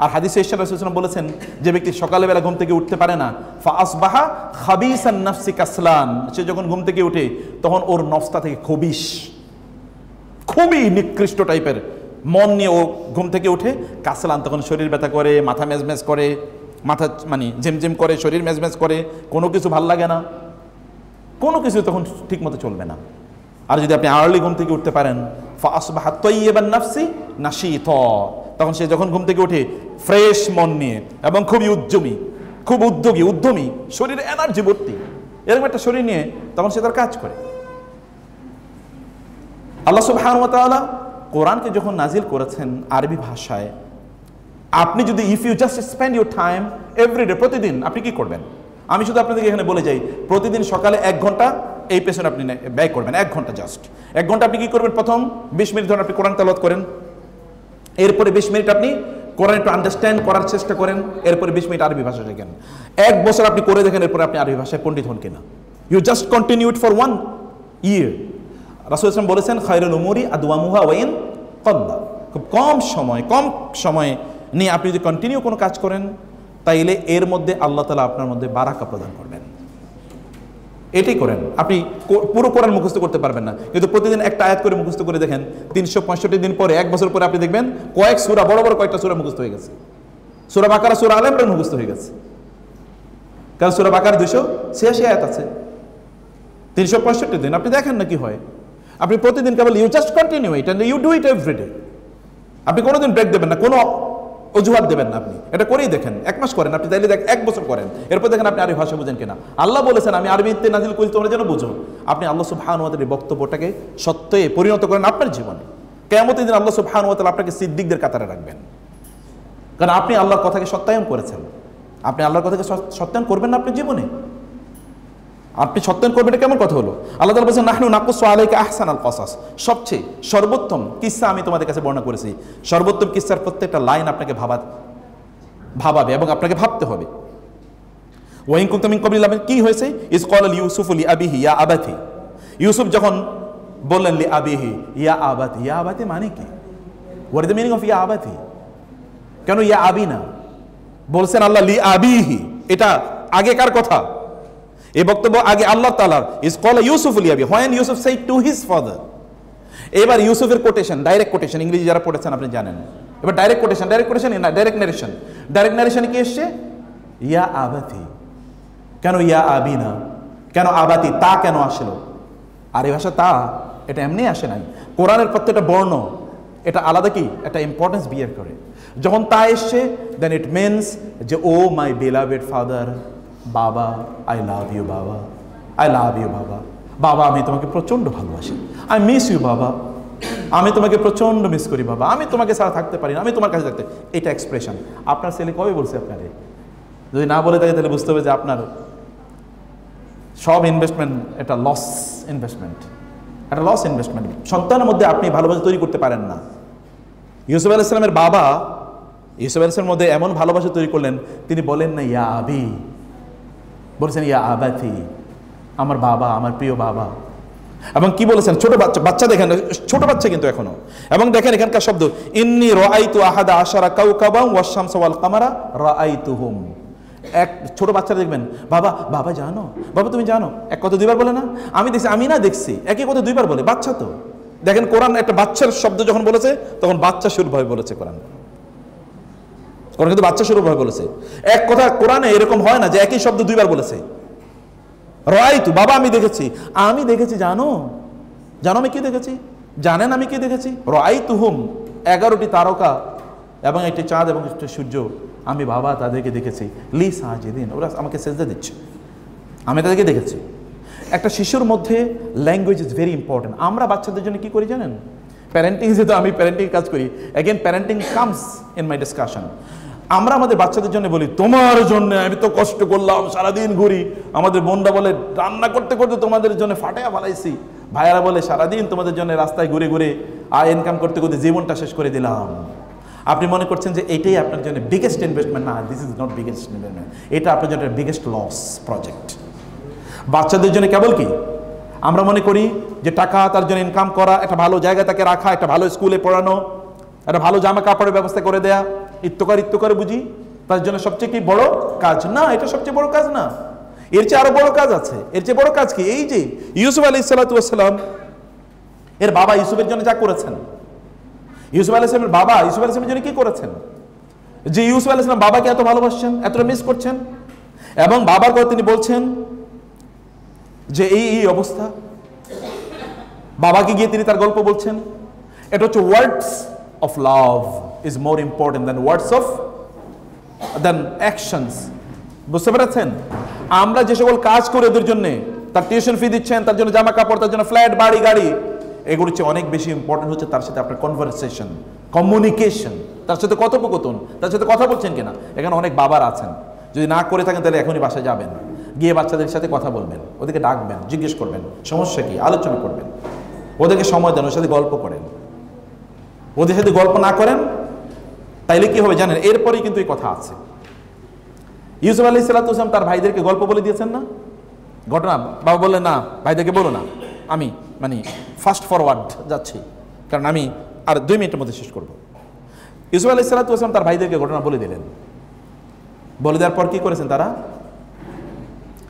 আর হাদিসে ইরশাদ রাসূলুল্লাহ বলেছেন, যে ব্যক্তি সকালবেলা ঘুম থেকে উঠতে পারে না, ফা আসবাহা খাবিসান নাফসি কাসলান, সে যখন ঘুম থেকে উঠে তখন ওর নফসটা থেকে খুবই নিকৃষ্ট টাইপের মন নিয়ে ও ঘুম থেকে উঠে কাসলান, তখন শরীর ব্যথা করে, মাথা মেজমেজ করে, মাথা মানে ঝিমঝিম করে, শরীর মেজমেজ করে, কোনো কিছু ভাল লাগে না, কোনো কিছু তখন ঠিক মতো চলবে না। আর যদি আপনি আর্লি ঘুম থেকে উঠতে পারেন, ফা আসবাহা তাইয়িবান নাফসি নাশীতা, তখন সে যখন ঘুম থেকে উঠে ফ্রেশ মন নিয়ে এবং খুবই উদ্যমী, শরীরে এনার্জি ভর্তি, এরকম একটা শরীর নিয়ে তখন সে তার কাজ করে। আল্লাহ সুবহানাহু ওয়া তাআলা কোরআনকে যখন নাজিল করেছেন আরবি ভাষায়, আপনি যদি if you just spend your time everyday, প্রতিদিন আপনি কি করবেন? আমি শুধু আপনাদেরকে এখানে বলে যাই, প্রতিদিন সকালে 1 ঘন্টা এই পেছনে আপনি ব্যয় করবেন। 1 ঘন্টা, জাস্ট 1 ঘন্টা আপনি কি করবেন? প্রথম 20 মিনিট ধরে আপনি কোরআন তেলাওয়াত করেন, এরপরে 20 মিনিট আপনি কোরআন একটু আন্ডারস্ট্যান্ড করার চেষ্টা করেন, এরপরে 20 মিনিট আরবি ভাষা শেখেন। 1 বছর আপনি করে দেখেন, এরপরে আপনি আরবি ভাষায় পণ্ডিত হন কিনা। You just continue it for 1 year। রাসূলুল্লাহ সাল্লাল্লাহু আলাইহি ওয়াসাল্লাম বলেছেন, খায়রুল উমুরি আদওয়ামুহা ওয়া ইন ক্বাল্লা, খুব কম সময় নিয়ে আপনি যদি কন্টিনিউ কোনো কাজ করেন, তাইলে এর মধ্যে আল্লাহ তাআলা আপনার মধ্যে বারাকা প্রদান করবেন। এটাই করেন। আপনি পুরো কোরআন মুখস্থ করতে পারবেন না, কিন্তু প্রতিদিন একটা আয়াত করে মুখস্থ করে দেখেন, 365 দিন পরে, 1 বছর পরে আপনি দেখবেন কয়েক সূরা, বড় কয়েকটা সূরা মুখস্থ হয়ে গেছে। সূরা বাকারা, সূরা আলে ইমরান মুখস্থ হয়ে গেছে, কারণ সূরা বাকারা 286 আয়াত আছে। 365 দিন আপনি দেখেন না কি হয়। আপনি প্রতিদিন কেবল you just continue it and you do it everyday. আপনি কোনোদিন ব্রেক দেবেন না, কোনো অজুহাত দেবেন না, আপনি এটা করেই দেখেন। 1 মাস করেন আপনি, তাইলে 1 বছর করেন, এরপর দেখেন আপনি আরবি ভাষা বুঝেন কিনা। আল্লাহ বলেছেন, আমি আরবিতে নাজিল করি তোমরা যেন বুঝো। আপনি আল্লাহ সুবহানাহু ওয়া তাআলার বক্তব্যটাকে সত্যে পরিণত করেন আপনার জীবনে। কিয়ামতের দিন আল্লাহ সুবহানাহু ওয়া তাআলা আপনাকে সিদ্দিকদের কাতারে রাখবেন, কারণ আপনি আল্লাহর কথাকে সত্যায়ন করেছেন। আপনি আল্লাহর কথাকে সত্যায়ন করবেন না আপনার জীবনে, আপনি সত্যায়ন করবেন, এটা কেমন কথা হলো? আল্লাহ তাআলা বলেছেন, নাহনু নাকুসু আলাইকা আহসানাল কসাস, সবচেয়ে সর্বোত্তম কিসসা আমি তোমাদের কাছে বর্ণনা করেছি। সর্বোত্তম কিসসার প্রত্যেকটা লাইন আপনাকে ভাবাবে এবং আপনাকে ভাবতে হবে। ওয়া ইন কুনতুম মিন ক্বাবলি, কি হয়েছে? ইজ ক্বালা ইউসুফু লি আবিহি ইয়া আবাতি, ইউসুফ যখন বললেন লি আবিহি ইয়া আবাতি, ইয়া আবাতি মানে কি? What is the meaning of ইয়া আবাতি? কেন ইয়া আবি না বলছেন আল্লাহ? লি আবিহি, এটা আগেকার কথা, এই বক্তব্য আগে আল্লাহ তাআলার। ইজ ক্বালা ইউসুফু লি আবিহি, when Yusuf said to his father. এবার ইউসুফের কোটেশন, ডাইরেক্ট কোটেশন, ইংরেজি যারা পড়েছেন আপনি জানেন। এবার ডাইরেক্ট কোটেশন না, ডাইরেক্ট নারেশনে কি এসছে? ইয়া আবাতি। কেন ইয়া আবি না? কেন আবাতি? তা কেন আসলো? আর এই ভাষা তা, এটা এমনি আসে নাই। কোরআনের প্রত্যেকটা বর্ণ এটা আলাদা কি একটা ইম্পর্টেন্স বিয়ার করে। যখন তা এসছে দেন ইট মিনস যে ও মাই বেলাভেড ফাদার, বাবা আই লাভ ইউ বাবা, আই লাভ ইউ বাবা, বাবা আমি তোমাকে প্রচণ্ড ভালোবাসি, আই মিস ইউ বাবা, আমি তোমাকে প্রচণ্ড মিস করি বাবা, আমি তোমাকে ছাড়া থাকতে পারি না, আমি তোমার কাছে থাকতে। এটা এক্সপ্রেশন। আপনার ছেলে কবে বলছে আপনারে? যদি না বলে থাকে তাহলে বুঝতে হবে যে আপনার সব ইনভেস্টমেন্ট এটা লস ইনভেস্টমেন্ট, একটা লস ইনভেস্টমেন্ট। সন্তানের মধ্যে আপনি ভালোবাসা তৈরি করতে পারেন না। ইউসুফ আলাইহিস সালামের বাবা ইউসুফ আলাইহিস সালামের মধ্যে এমন ভালোবাসা তৈরি করলেন, তিনি বলেন না ইয়া আবি, বলেছেন ইয়া আবাতি, আমার বাবা, আমার প্রিয় বাবা। এবং কি বলেছেন? ছোট বাচ্চা, বাচ্চা দেখেন, ছোট বাচ্চা কিন্তু এখনো। এবং দেখেন এখানকার শব্দ ইন্নী রাআইতু আহাদা আশারা কাওকাবা ওয়াশ শামসা ওয়াল কামারা রাআইতুহুম। এক ছোট বাচ্চারা দেখবেন, বাবা বাবা জানো, বাবা তুমি জানো, এক কথা দুইবার বলে না, আমি দেখছি, আমি না দেখছি, একই কথা দুইবার বলে, বাচ্চা তো। দেখেন কোরআন একটা বাচ্চার শব্দ যখন বলেছে তখন বাচ্চা সুরভাবে বলেছে কোরআন কিন্তু বাচ্চা সুরভাবে বলেছে। এক কথা কোরআনে এরকম হয় না যে একই শব্দ দুইবার বলেছে। রাআইতু, বাবা আমি দেখেছি, আমি দেখেছি, জানো, জানো আমি কি দেখেছি, জানেন আমি কি দেখেছি? রাআইতুহুম, 11টি তারকা এবং একটি চাঁদ এবং একটি সূর্য, আমি বাবা তাদেরকে দেখেছি, লি সাজিদিন, ওরা আমাকে সেজদা দিচ্ছে, আমি তাদেরকে দেখেছি। একটা শিশুর মধ্যে ল্যাঙ্গুয়েজ ইজ ভেরি ইম্পর্টেন্ট। আমরা বাচ্চাদের জন্য কি করি জানেন? প্যারেন্টিং, যেহেতু আমি প্যারেন্টিং কাজ করি, again parenting comes in my discussion. আমরা আমাদের বাচ্চাদের জন্য বলি তোমার জন্য আমি তো কষ্ট করলাম, সারাদিন ঘুরি। আমাদের বোনরা বলে রান্না করতে করতে তোমাদের জন্য ফাটাইয়া ফালাইছি, ভাইয়ারা বলে সারাদিন তোমাদের জন্য রাস্তায় ঘুরে ঘুরে আয় ইনকাম করতে করতে জীবনটা শেষ করে দিলাম। আপনি মনে করছেন যে এটাই আপনার জন্য বিগেস্ট ইনভেস্টমেন্ট? না, this is not biggest investment, এটা আপনার জন্য বিগেস্ট লস প্রজেক্ট। বাচ্চাদের জন্য কেবল কি আমরা মনে করি যে টাকা তার জন্য ইনকাম করা, একটা ভালো জায়গায় তাকে রাখা, একটা ভালো স্কুলে পড়ানো, একটা ভালো জামা কাপড়ের ব্যবস্থা করে দেয়া, ইত্যকার বুঝি তার জন্য সবচেয়ে কি বড় কাজ? না, এটা সবচেয়ে বড় কাজ না, এর চেয়ে আরো বড় কাজ আছে। এর চেয়ে বড় কাজ কি? এই যে ইউসুফ আলাইহিস সালাতু ওয়াস সালাম এর বাবা ইউসুফের জন্য যা করেছেন, ইউসুফ আলাইহিস সালামের বাবা ইউসুফ আলাইহিস সালামের জন্য কি করেছেন, যে ইউসুফ আলাইহিস সালাম বাবাকে এত ভালোবাসছেন, এতটা মিস করছেন, এবং বাবার কথা তিনি বলছেন যে এই অবস্থা। বাবাকে গিয়ে তিনি তার গল্প বলছেন। এটা হচ্ছে words of love is more important than words of than actions. বুঝতে পেরেছেন? আমরা যে সকল কাজ করি ওদের জন্য, তার টিউশন ফি দিচ্ছেন, তার জন্য জামা কাপড়, তার জন্য ফ্ল্যাট, বাড়ি, গাড়ি, এগুলো হচ্ছে অনেক বেশি ইম্পর্টেন্ট হচ্ছে তার সাথে আপনার কনভারসেশন, কমিউনিকেশন, তার সাথে কথোপকথন, তার সাথে কথা বলছেন কিনা। এখানে অনেক বাবার আছেন, যদি না করে থাকেন তাহলে এখনই বাসায় যাবেন, গিয়ে বাচ্চাদের সাথে কথা বলবেন, ওদেরকে ডাকবেন, জিজ্ঞেস করবেন সমস্যা কি, আলোচনা করবেন, ওদেরকে সময় দেন, ওর সাথে গল্প করেন। ওদের সাথে গল্প না করেন তাইলে কি হবে জানেন? এরপরেই কিন্তু এই কথা আছে। ইউসুফ আলাইহিস সালাতু ওয়াস সালাম তার ভাইদেরকে গল্প বলে দিয়েছেন না, ঘটনা। বাবা বললেন না, ভাইদেরকে বলো না, আমি ফাস্ট ফরওয়ার্ড যাচ্ছি, কারণ আমি আর 2 মিনিটের মধ্যে শেষ করব। ইউসুফ আলাইহিস সালাতু ওয়াস সালাম তার ভাইদেরকে ঘটনা বলে দিলেন। বলে দেওয়ার পর কি করেছেন তারা?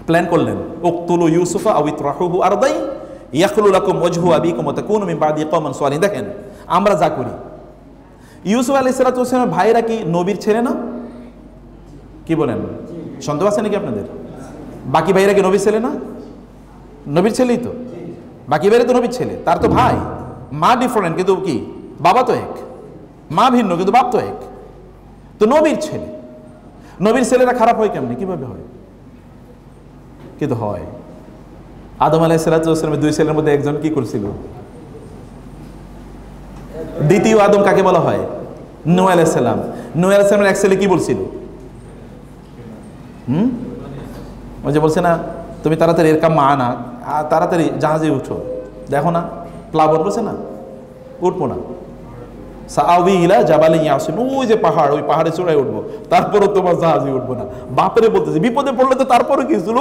প্ল্যান করলেন, উকতুলু ইউসুফা আও ইতরাহুহু আরদাই ইয়াখলু লাকুম ওয়াজহু আবিকুম ওয়া তাকুনু মিন বাদি কওমান সালিহিন। দেখেন আমরা যা করি, ইউসুফ আলাইহিস সালাতু ওয়াস সালামের ভাইরা কি নবীর ছেলে না? কি বলেন? সন্দেহ আছে নাকি আপনাদের? বাকি ভাইরা কি নবীর ছেলে না? নবীর ছেলেই তো, বাকি ভাইরা তো নবীর ছেলে। তার তো ভাই, মা ডিফারেন্ট কিন্তু কি বাবা তো এক, মা ভিন্ন কিন্তু বাপ তো এক, তো নবীর ছেলে। নবীর ছেলেরা খারাপ হয় কেমনি? কিভাবে হয়? কিন্তু হয়। আদম আলাইহিস সালাতু ওয়াস সালামের 2 ছেলের মধ্যে একজন কি করছিল? দ্বিতীয় আদম কাকে বলা হয়? নূহ আলাইহিস সালাম। নূহ আলাইহিস সালামের এক ছেলে কি বলছিল? ওই যে বলছে না, তুমি তাড়াতাড়ি এর কাম আনা, তাড়াতাড়ি জাহাজে উঠো, দেখো না প্লাবন, বলছে না উঠবো না, সাআবি ইলা জাবালিন ইয়াসিন, ওই যে পাহাড়, ওই পাহাড়ে চড়াই উঠবো, তারপরও তোমার জাহাজে উঠবো না। বাপরে বলতেছে, বিপদে পড়লে তো তারপরে কি ছিল?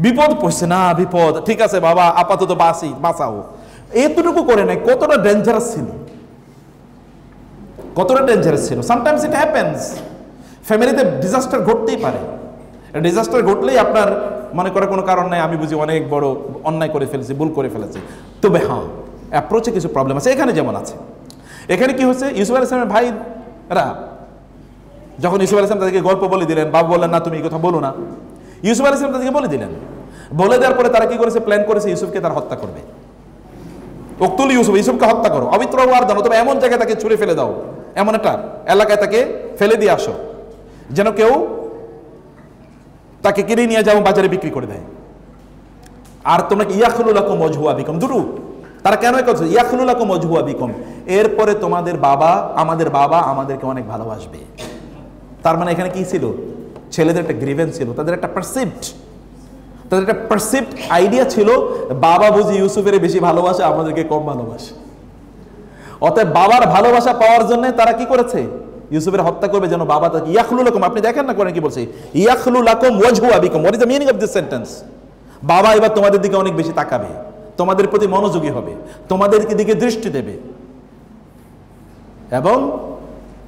বিপদ পড়ছে না, বিপদ, ঠিক আছে বাবা আপাতত বাঁচাও, এতটুকু করে নাই। কতটা ডেঞ্জারাস ছিল, কতটা ডেঞ্জারাস ছিল। সামটাইমস ইট হ্যাপেন্স, ফ্যামিলিতে ডিজাস্টার ঘটতেই পারে। ডিজাস্টার ঘটলেই আপনার মনে করার কোনো কারণ নাই, আমি বুঝি অনেক বড় অন্যায় করে ফেলেছি, ভুল করে ফেলেছি। তবে হ্যাঁ, অ্যাপ্রোচে কিছু প্রবলেম আছে। এখানে যেমন আছে, এখানে কি হচ্ছে, ইউসুফ আলাইহিস সালামের ভাইরা যখন ইউসুফ আলাইহিস সালাম তাদেরকে গল্প বলে দিলেন, বাবা বললেন না তুমি এই কথা বলো না, ইউসুফ আলাইহিস সালাম তাদেরকে বলে দিলেন। বলে দেওয়ার পরে তারা কি করেছে? প্ল্যান করেছে ইউসুফকে তারা হত্যা করবে। উকতুল ইউসুফ, ইউসুফকে হত্যা করো, অবিত্রাহু আরদান, অথবা এমন জায়গায় তাকে ছুঁড়ে ফেলে দাও, এমন একটা এলাকায় তাকে ফেলে দিয়ে আসো যেন কেউ তাকে কিনে নিয়ে যাও, বাজারে বিক্রি করে দেয়। আর তোমরা ইয়াখলু লাকুম ওয়াজহু আবিকুম, দুটো তারা কেন করছে? ইয়াখলু লাকুম ওয়াজহু আবিকুম, এরপরে তোমাদের বাবা আমাদেরকে অনেক ভালোবাসবে। তার মানে এখানে কি ছিল? ছেলেদের একটা গ্রিভেন্স ছিল, তাদের একটা পারসিভড আইডিয়া ছিল, বাবা বুঝি ইউসুফের বেশি ভালোবাসে, আমাদেরকে কম ভালোবাসে। অতএব বাবার ভালোবাসা পাওয়ার জন্য তারা কি করেছে? ইউসুফের হত্যা করবে যেন বাবা তাকে ইয়াখলু লাকুম, আপনি দেখেন না কোরআনে কি বলছে, ইয়াখলু লাকুম ওয়াজহু আবিকুম। What is the meaning of this sentence? বাবা এবার তোমাদের দিকে অনেক বেশি তাকাবে, তোমাদের প্রতি মনোযোগী হবে, তোমাদের দিকে দৃষ্টি দেবে। এবং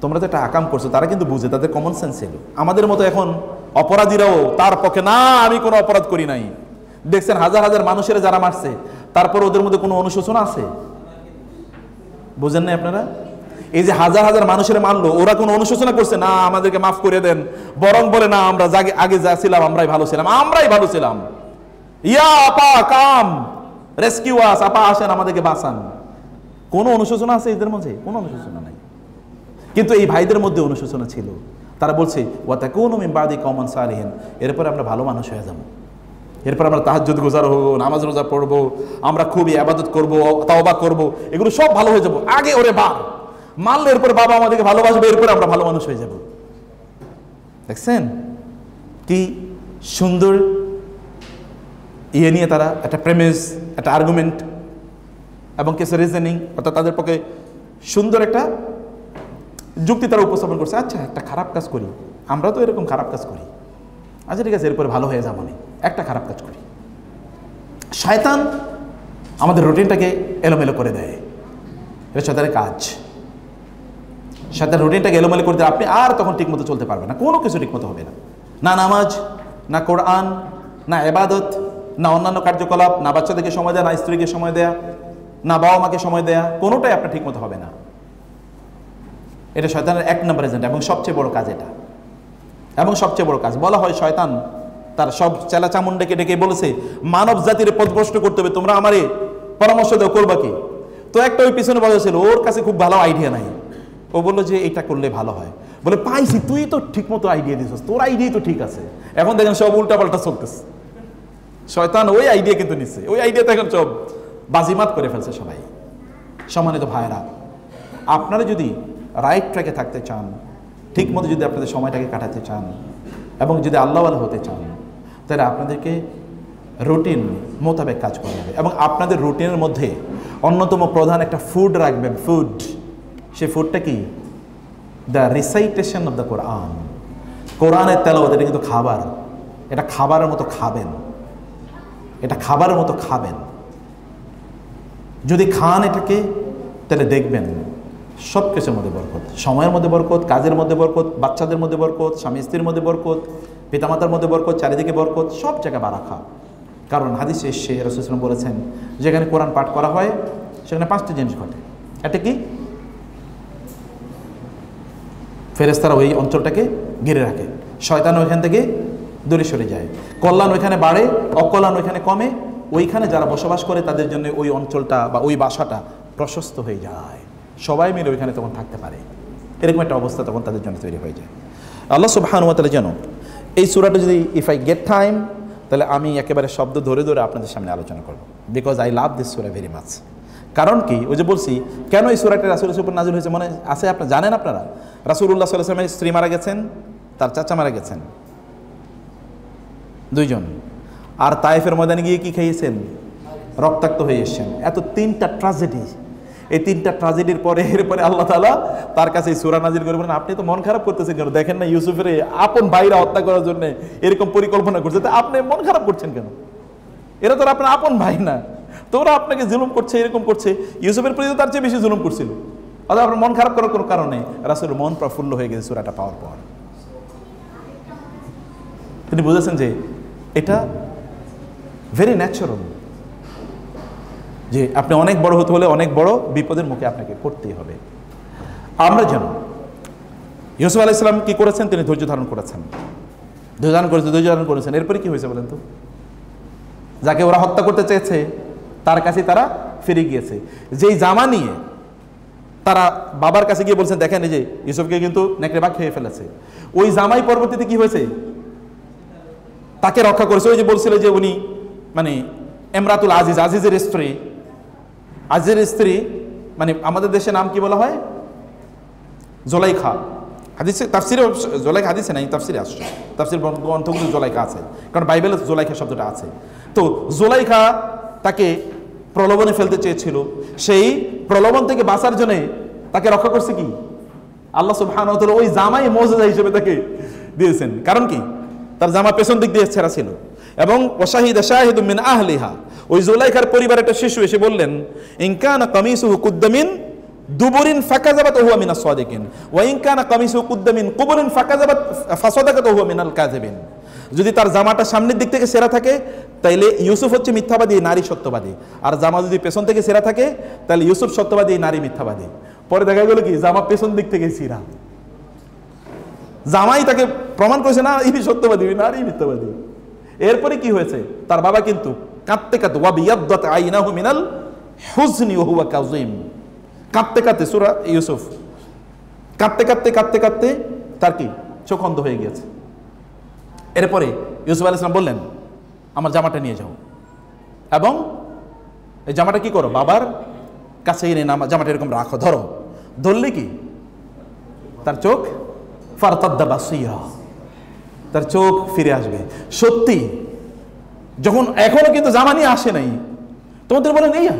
তোমরা তো একটা আকাম করছো, তারা কিন্তু বুঝে, তাদের কমন সেন্স ছিল। আমাদের মতো এখন অপরাধীরাও তার পক্ষে না, আমি কোনো অপরাধ করি নাই। দেখছেন হাজার হাজার মানুষের যারা মারছে, তারপর ওদের মধ্যে কোনো অনুশোচনা আছে? বুঝেন না আপনারা? এই যে হাজার হাজার মানুষের মারলো, ওরা কোনো অনুশোচনা করছে না, আমাদেরকে মাফ করে দেন, বরং বলে না, আমরা আগে যা ছিলাম আমরাই ভালো ছিলাম, ইয়া আপা কাম রেস্কিউ আস, আপা আসেন আমাদেরকে বাঁচান। কোনো অনুশোচনা আছে এদের মধ্যে? কোনো অনুশোচনা নাই। কিন্তু এই ভাইদের মধ্যে অনুশোচনা ছিল। তারা বলছে ওয়াতাকুনু মিন বাদি কওমান সালিহিন, এরপর আমরা ভালো মানুষ হয়ে যাব, এরপর আমরা তাহাজ্জুদ গুজার হব, নামাজ রোজা পড়বো, আমরা খুবই ইবাদত করব, তাওবা করব, এগুলো সব ভালো হয়ে যাব। আগে ওরে মানলে এরপর বাবা আমাদেরকে ভালোবাসবে, এরপর আমরা ভালো মানুষ হয়ে যাব। দেখছেন কি সুন্দর ইয়ে নিয়ে তারা একটা প্রেমিস, একটা আর্গুমেন্ট এবং কিছু রিজনিং, অর্থাৎ তাদের পক্ষে সুন্দর একটা যুক্তি তারা উপস্থাপন করছে। আচ্ছা, একটা খারাপ কাজ করি, আমরা তো এরকম খারাপ কাজ করি, আচ্ছা ঠিক আছে, এরপরে ভালো হয়ে যাবো না, একটা খারাপ কাজ করি। শয়তান আমাদের রুটিনটাকে এলোমেলো করে দেয়, এটা শয়তানের কাজ। শয়তান রুটিনটাকে এলোমেলো করে দেয়, আপনি আর তখন ঠিকমতো চলতে পারবেন না, কোনো কিছু ঠিকমতো হবে না, না নামাজ, না কোরআন, না ইবাদত, না অন্যান্য কার্যকলাপ, না বাচ্চাদেরকে সময় দেয়া, না স্ত্রীকে সময় দেয়া, না বাবা মাকে সময় দেয়া, কোনোটাই আপনার ঠিকমতো হবে না। এটা শয়তানের এক নম্বর এজেন্ডা এবং সবচেয়ে বড় কাজ এটা। এবং সবচেয়ে বড় কাজ বলা হয়, শয়তান তার সব চেলা চামুন্ডাকে ডেকে বলেছে, মানব জাতির পথভ্রষ্ট করতে হবে, তোমরা আমারে পরামর্শ দাও, করবা কি? তো একটা ওই পিছনে বলেছিল, ওর কাছে খুব ভালো আইডিয়া নাই, ও বললো যে এটা করলে ভালো হয়। বলে পাইছি, তুই তো ঠিক মতো আইডিয়া দিছিস, তোর আইডিয়াই তো ঠিক আছে। এখন দেখেন সব উল্টাপাল্টা চলতেছে। শয়তান ওই আইডিয়া কিন্তু নিচ্ছে, ওই আইডিয়াতে এখন সব বাজিমাত করে ফেলছে সবাই। সম্মানিত ভাইরা, আপনারা যদি রাইট ট্র্যাকে থাকতে চান, ঠিক মতো যদি আপনাদের সময়টাকে কাটাতে চান এবং যদি আল্লাহওয়ালা হতে চান, তাহলে আপনাদেরকে রুটিন মোতাবেক কাজ করতে হবে। এবং আপনাদের রুটিনের মধ্যে অন্যতম প্রধান একটা ফুড রাখবেন, ফুড। সেই ফুডটা কি? দ্য রিসাইটেশন অফ দ্য কোরআন। কোরআনের তেলাওয়াত, এটা কিন্তু খাবার, এটা খাবারের মতো খাবেন, এটা খাবারের মতো খাবেন। যদি খান এটাকে, তাহলে দেখবেন সব কিছুর মধ্যে বরকত, সময়ের মধ্যে বরকত, কাজের মধ্যে বরকত, বাচ্চাদের মধ্যে বরকত, স্বামী স্ত্রীর মধ্যে বরকত, পিতামাতার মধ্যে বরকত, চারিদিকে বরকত, সব জায়গায় বারাখা। কারণ হাদিসে এসে রাসূল সাল্লাল্লাহু আলাইহি ওয়াসাল্লাম বলেছেন, যেখানে কোরআন পাঠ করা হয় সেখানে 5টি জিনিস ঘটে। এটা কি? ফেরেশতারা ওই অঞ্চলটাকে ঘিরে রাখে, শয়তান ওইখান থেকে দূরে সরে যায়, কল্যাণ ওইখানে বাড়ে, অকল্যাণ ওইখানে কমে, ওইখানে যারা বসবাস করে তাদের জন্য ওই অঞ্চলটা বা ওই বাসাটা প্রশস্ত হয়ে যায়, সবাই মিলে ওইখানে তখন থাকতে পারে, এরকম একটা অবস্থা তখন তাদের জন্য তৈরি হয়ে যায়। আল্লাহ সুবহানাহু ওয়া তাআলা যেন এই সূরাটা যদি ইফ আই গেট টাইম, তাহলে আমি একেবারে শব্দ ধরে ধরে আপনাদের সামনে আলোচনা করব, because I love this Surah very much. কারণ কি, ওই যে বলছি কেন এই সূরাটা রাসূলের উপর নাযিল হয়েছে, মনে আছে? আপনারা জানেন, আপনারা রাসূলুল্লাহ সাল্লাল্লাহু আলাইহি ওয়াসাল্লামের স্ত্রী মারা গেছেন, তার চাচা মারা গেছেন, 2 জন, আর তায়েফের ময়দানে গিয়ে কি খেয়েছেন? রক্তাক্ত হয়ে এসেছেন। এত 3টা ট্র্যাজেডি, এই 3টা ট্র্যাজেডির পরে এরপরে আল্লাহ তাআলা তার কাছে এই সূরা নাযিল করে বলেন, আপনি তো মন খারাপ করতেছেন কেন? দেখেন না ইউসুফের আপন ভাইরা হত্যা করার জন্য এরকম পরিকল্পনা করছে, তা আপনি মন খারাপ করছেন কেন? এরা তো আপনার আপন ভাই না, তোরা আপনাকে জুলুম করছে, এরকম করছে। ইউসুফের প্রতি তার চেয়ে বেশি জুলুম করছিল, অর্থাৎ আপনার মন খারাপ করার কোনো কারণে রাসূলের মন প্রফুল্ল হয়ে গেছে সূরাটা পাওয়ার পর। তিনি বুঝেছেন যে এটা ভেরি ন্যাচারাল, যে আপনি অনেক বড় হতে হলে অনেক বড় বিপদের মুখে আপনাকে পড়তেই হবে। আমরা যেন ইউসুফ আলাইহিস সালাম কি করেছেন? তিনি ধৈর্য ধারণ করেছেন, ধৈর্য ধারণ করেছেন। এরপরে কি হয়েছে বলেন তো? যাকে ওরা হত্যা করতে চেয়েছে তার কাছে তারা ফিরে গিয়েছে। যেই জামা নিয়ে তারা বাবার কাছে গিয়ে বলছেন, দেখেন এই যে ইউসুফকে কিন্তু নেকড়ে বাঘ খেয়ে ফেলেছে, ওই জামাই পরবর্তীতে কি হয়েছে, তাকে রক্ষা করেছে। ওই যে বলছিল যে উনি মানে ইমরাতুল আজিজ, আজিজের স্ত্রী, আজিজের স্ত্রী মানে আমাদের দেশে নাম কি বলা হয়, জোলাইখা। হাদিসে তাফসিরে জোলাইখা হাদিসে নাই, তাফসিরে আসছে, তাফসির গ্রন্থগুলো জোলাইখা আছে, কারণ বাইবেলে জোলাইখা শব্দটা আছে। তো জোলাইখা তাকে প্রলোভনে ফেলতে চেয়েছিল, সেই প্রলোভন থেকে বাঁচার জন্য তাকে রক্ষা করছে কি আল্লাহ সুবহানাহু ওয়া তাআলা। ওই জামাই মুজিজা হিসেবে তাকে দিয়েছেন। কারণ কি, তার জামা পেছন দিক দিয়ে ছেঁড়া ছিল। এবং ওয়াশাহিদা শাহিদুম মিন আহলিহা, ওই জুলাইখার পরিবারের একটা শিশু এসে বললেন, ইন কানা কামিসুহু কুদ্দা মিন দুবুরিন ফাকাযাবাত ওয়া হুয়া মিনাস সাদিকিন ওয়া ইন কানা কামিসুহু কুদ্দা মিন কুবুরিন ফাকাযাবাত ফাসাদাকাত ওয়া হুয়া মিনাল কাযিবিন। যদি তার জামাটা সামনের দিক থেকে ছেঁড়া থাকে তাইলে ইউসুফ হচ্ছে মিথ্যাবাদী, নারী সত্যবাদী। আর জামা যদি পেছন থেকে ছেঁড়া থাকে তাহলে ইউসুফ সত্যবাদী, নারী মিথ্যাবাদী। পরে দেখা গেল কি, জামা পেছন দিক থেকে ছিঁড়া, জামাই তাকে প্রমাণ করেছে না ইনি সত্যবাদী, নারী মিথ্যাবাদী। এরপরে কি হয়েছে, তার বাবা কিন্তু কাঁদতে কাঁদতে ওয়া বিয়াদ্দাত আইনাহু মিনাল হুজনি ওয়া হুয়া কাযীম, কাঁদতে কাঁদতে, সূরা ইউসুফ, কাঁদতে কাঁদতে কাঁদতে কাঁদতে তার কি চোখ অন্ধ হয়ে গিয়েছে। এরপরে ইউসুফ আলাইহিস সালাম বললেন, আমার জামাটা নিয়ে যাও এবং এই জামাটা কি করো, বাবার কাছে এনে জামাটা এরকম রাখো, ধরো। ধরলে কি তার চোখ ফারতাদ্দা বাসীরা, তার চোখ ফিরে আসবে। সত্যি যখন এখনো কিন্তু জামা নিয়ে আসে নাই, তোমাদের বলেন ইয়া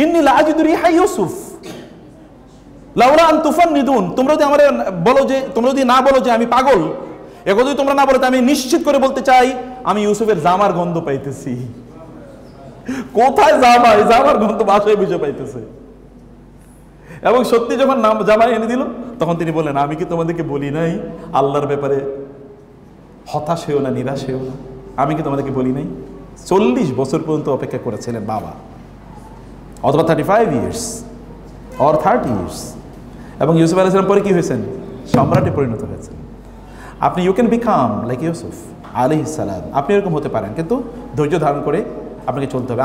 ইন্নী লা আজিদু রিহা ইউসুফ লাউলা আন তুফান্নিদুন, তোমরা যদি আমারে বলো যে, তোমরা যদি না বলো যে আমি পাগল, এখন যদি তোমরা না বলো, আমি নিশ্চিত করে বলতে চাই আমি ইউসুফের জামার গন্ধ পাইতেছি। কোথায় জামা, এই জামার গন্ধ বাসায় বুঝে পাইতেছে। এবং সত্যি যখন জামা এনে দিল তখন তিনি বললেন, আমি কি তোমাদেরকে বলি নাই আল্লাহর ব্যাপারে হতাশ হয়েও না, নিরাশ হয়েও না, আমি কি তোমাদেরকে বলি নাই? 40 বছর পর্যন্ত অপেক্ষা করেছিলেন বাবা, অথবা 35 ইয়ার্স অর 30 ইয়ার্স। এবং ইউসুফ আলাইহিস সালাম পরে কি হয়েছেন, সম্রাটে পরিণত হয়েছেন। আপনি you can become like Yusuf আলাইহিস সালাম, আপনি এরকম হতে পারেন, কিন্তু ধৈর্য ধারণ করে আপনাকে চলতে হবে।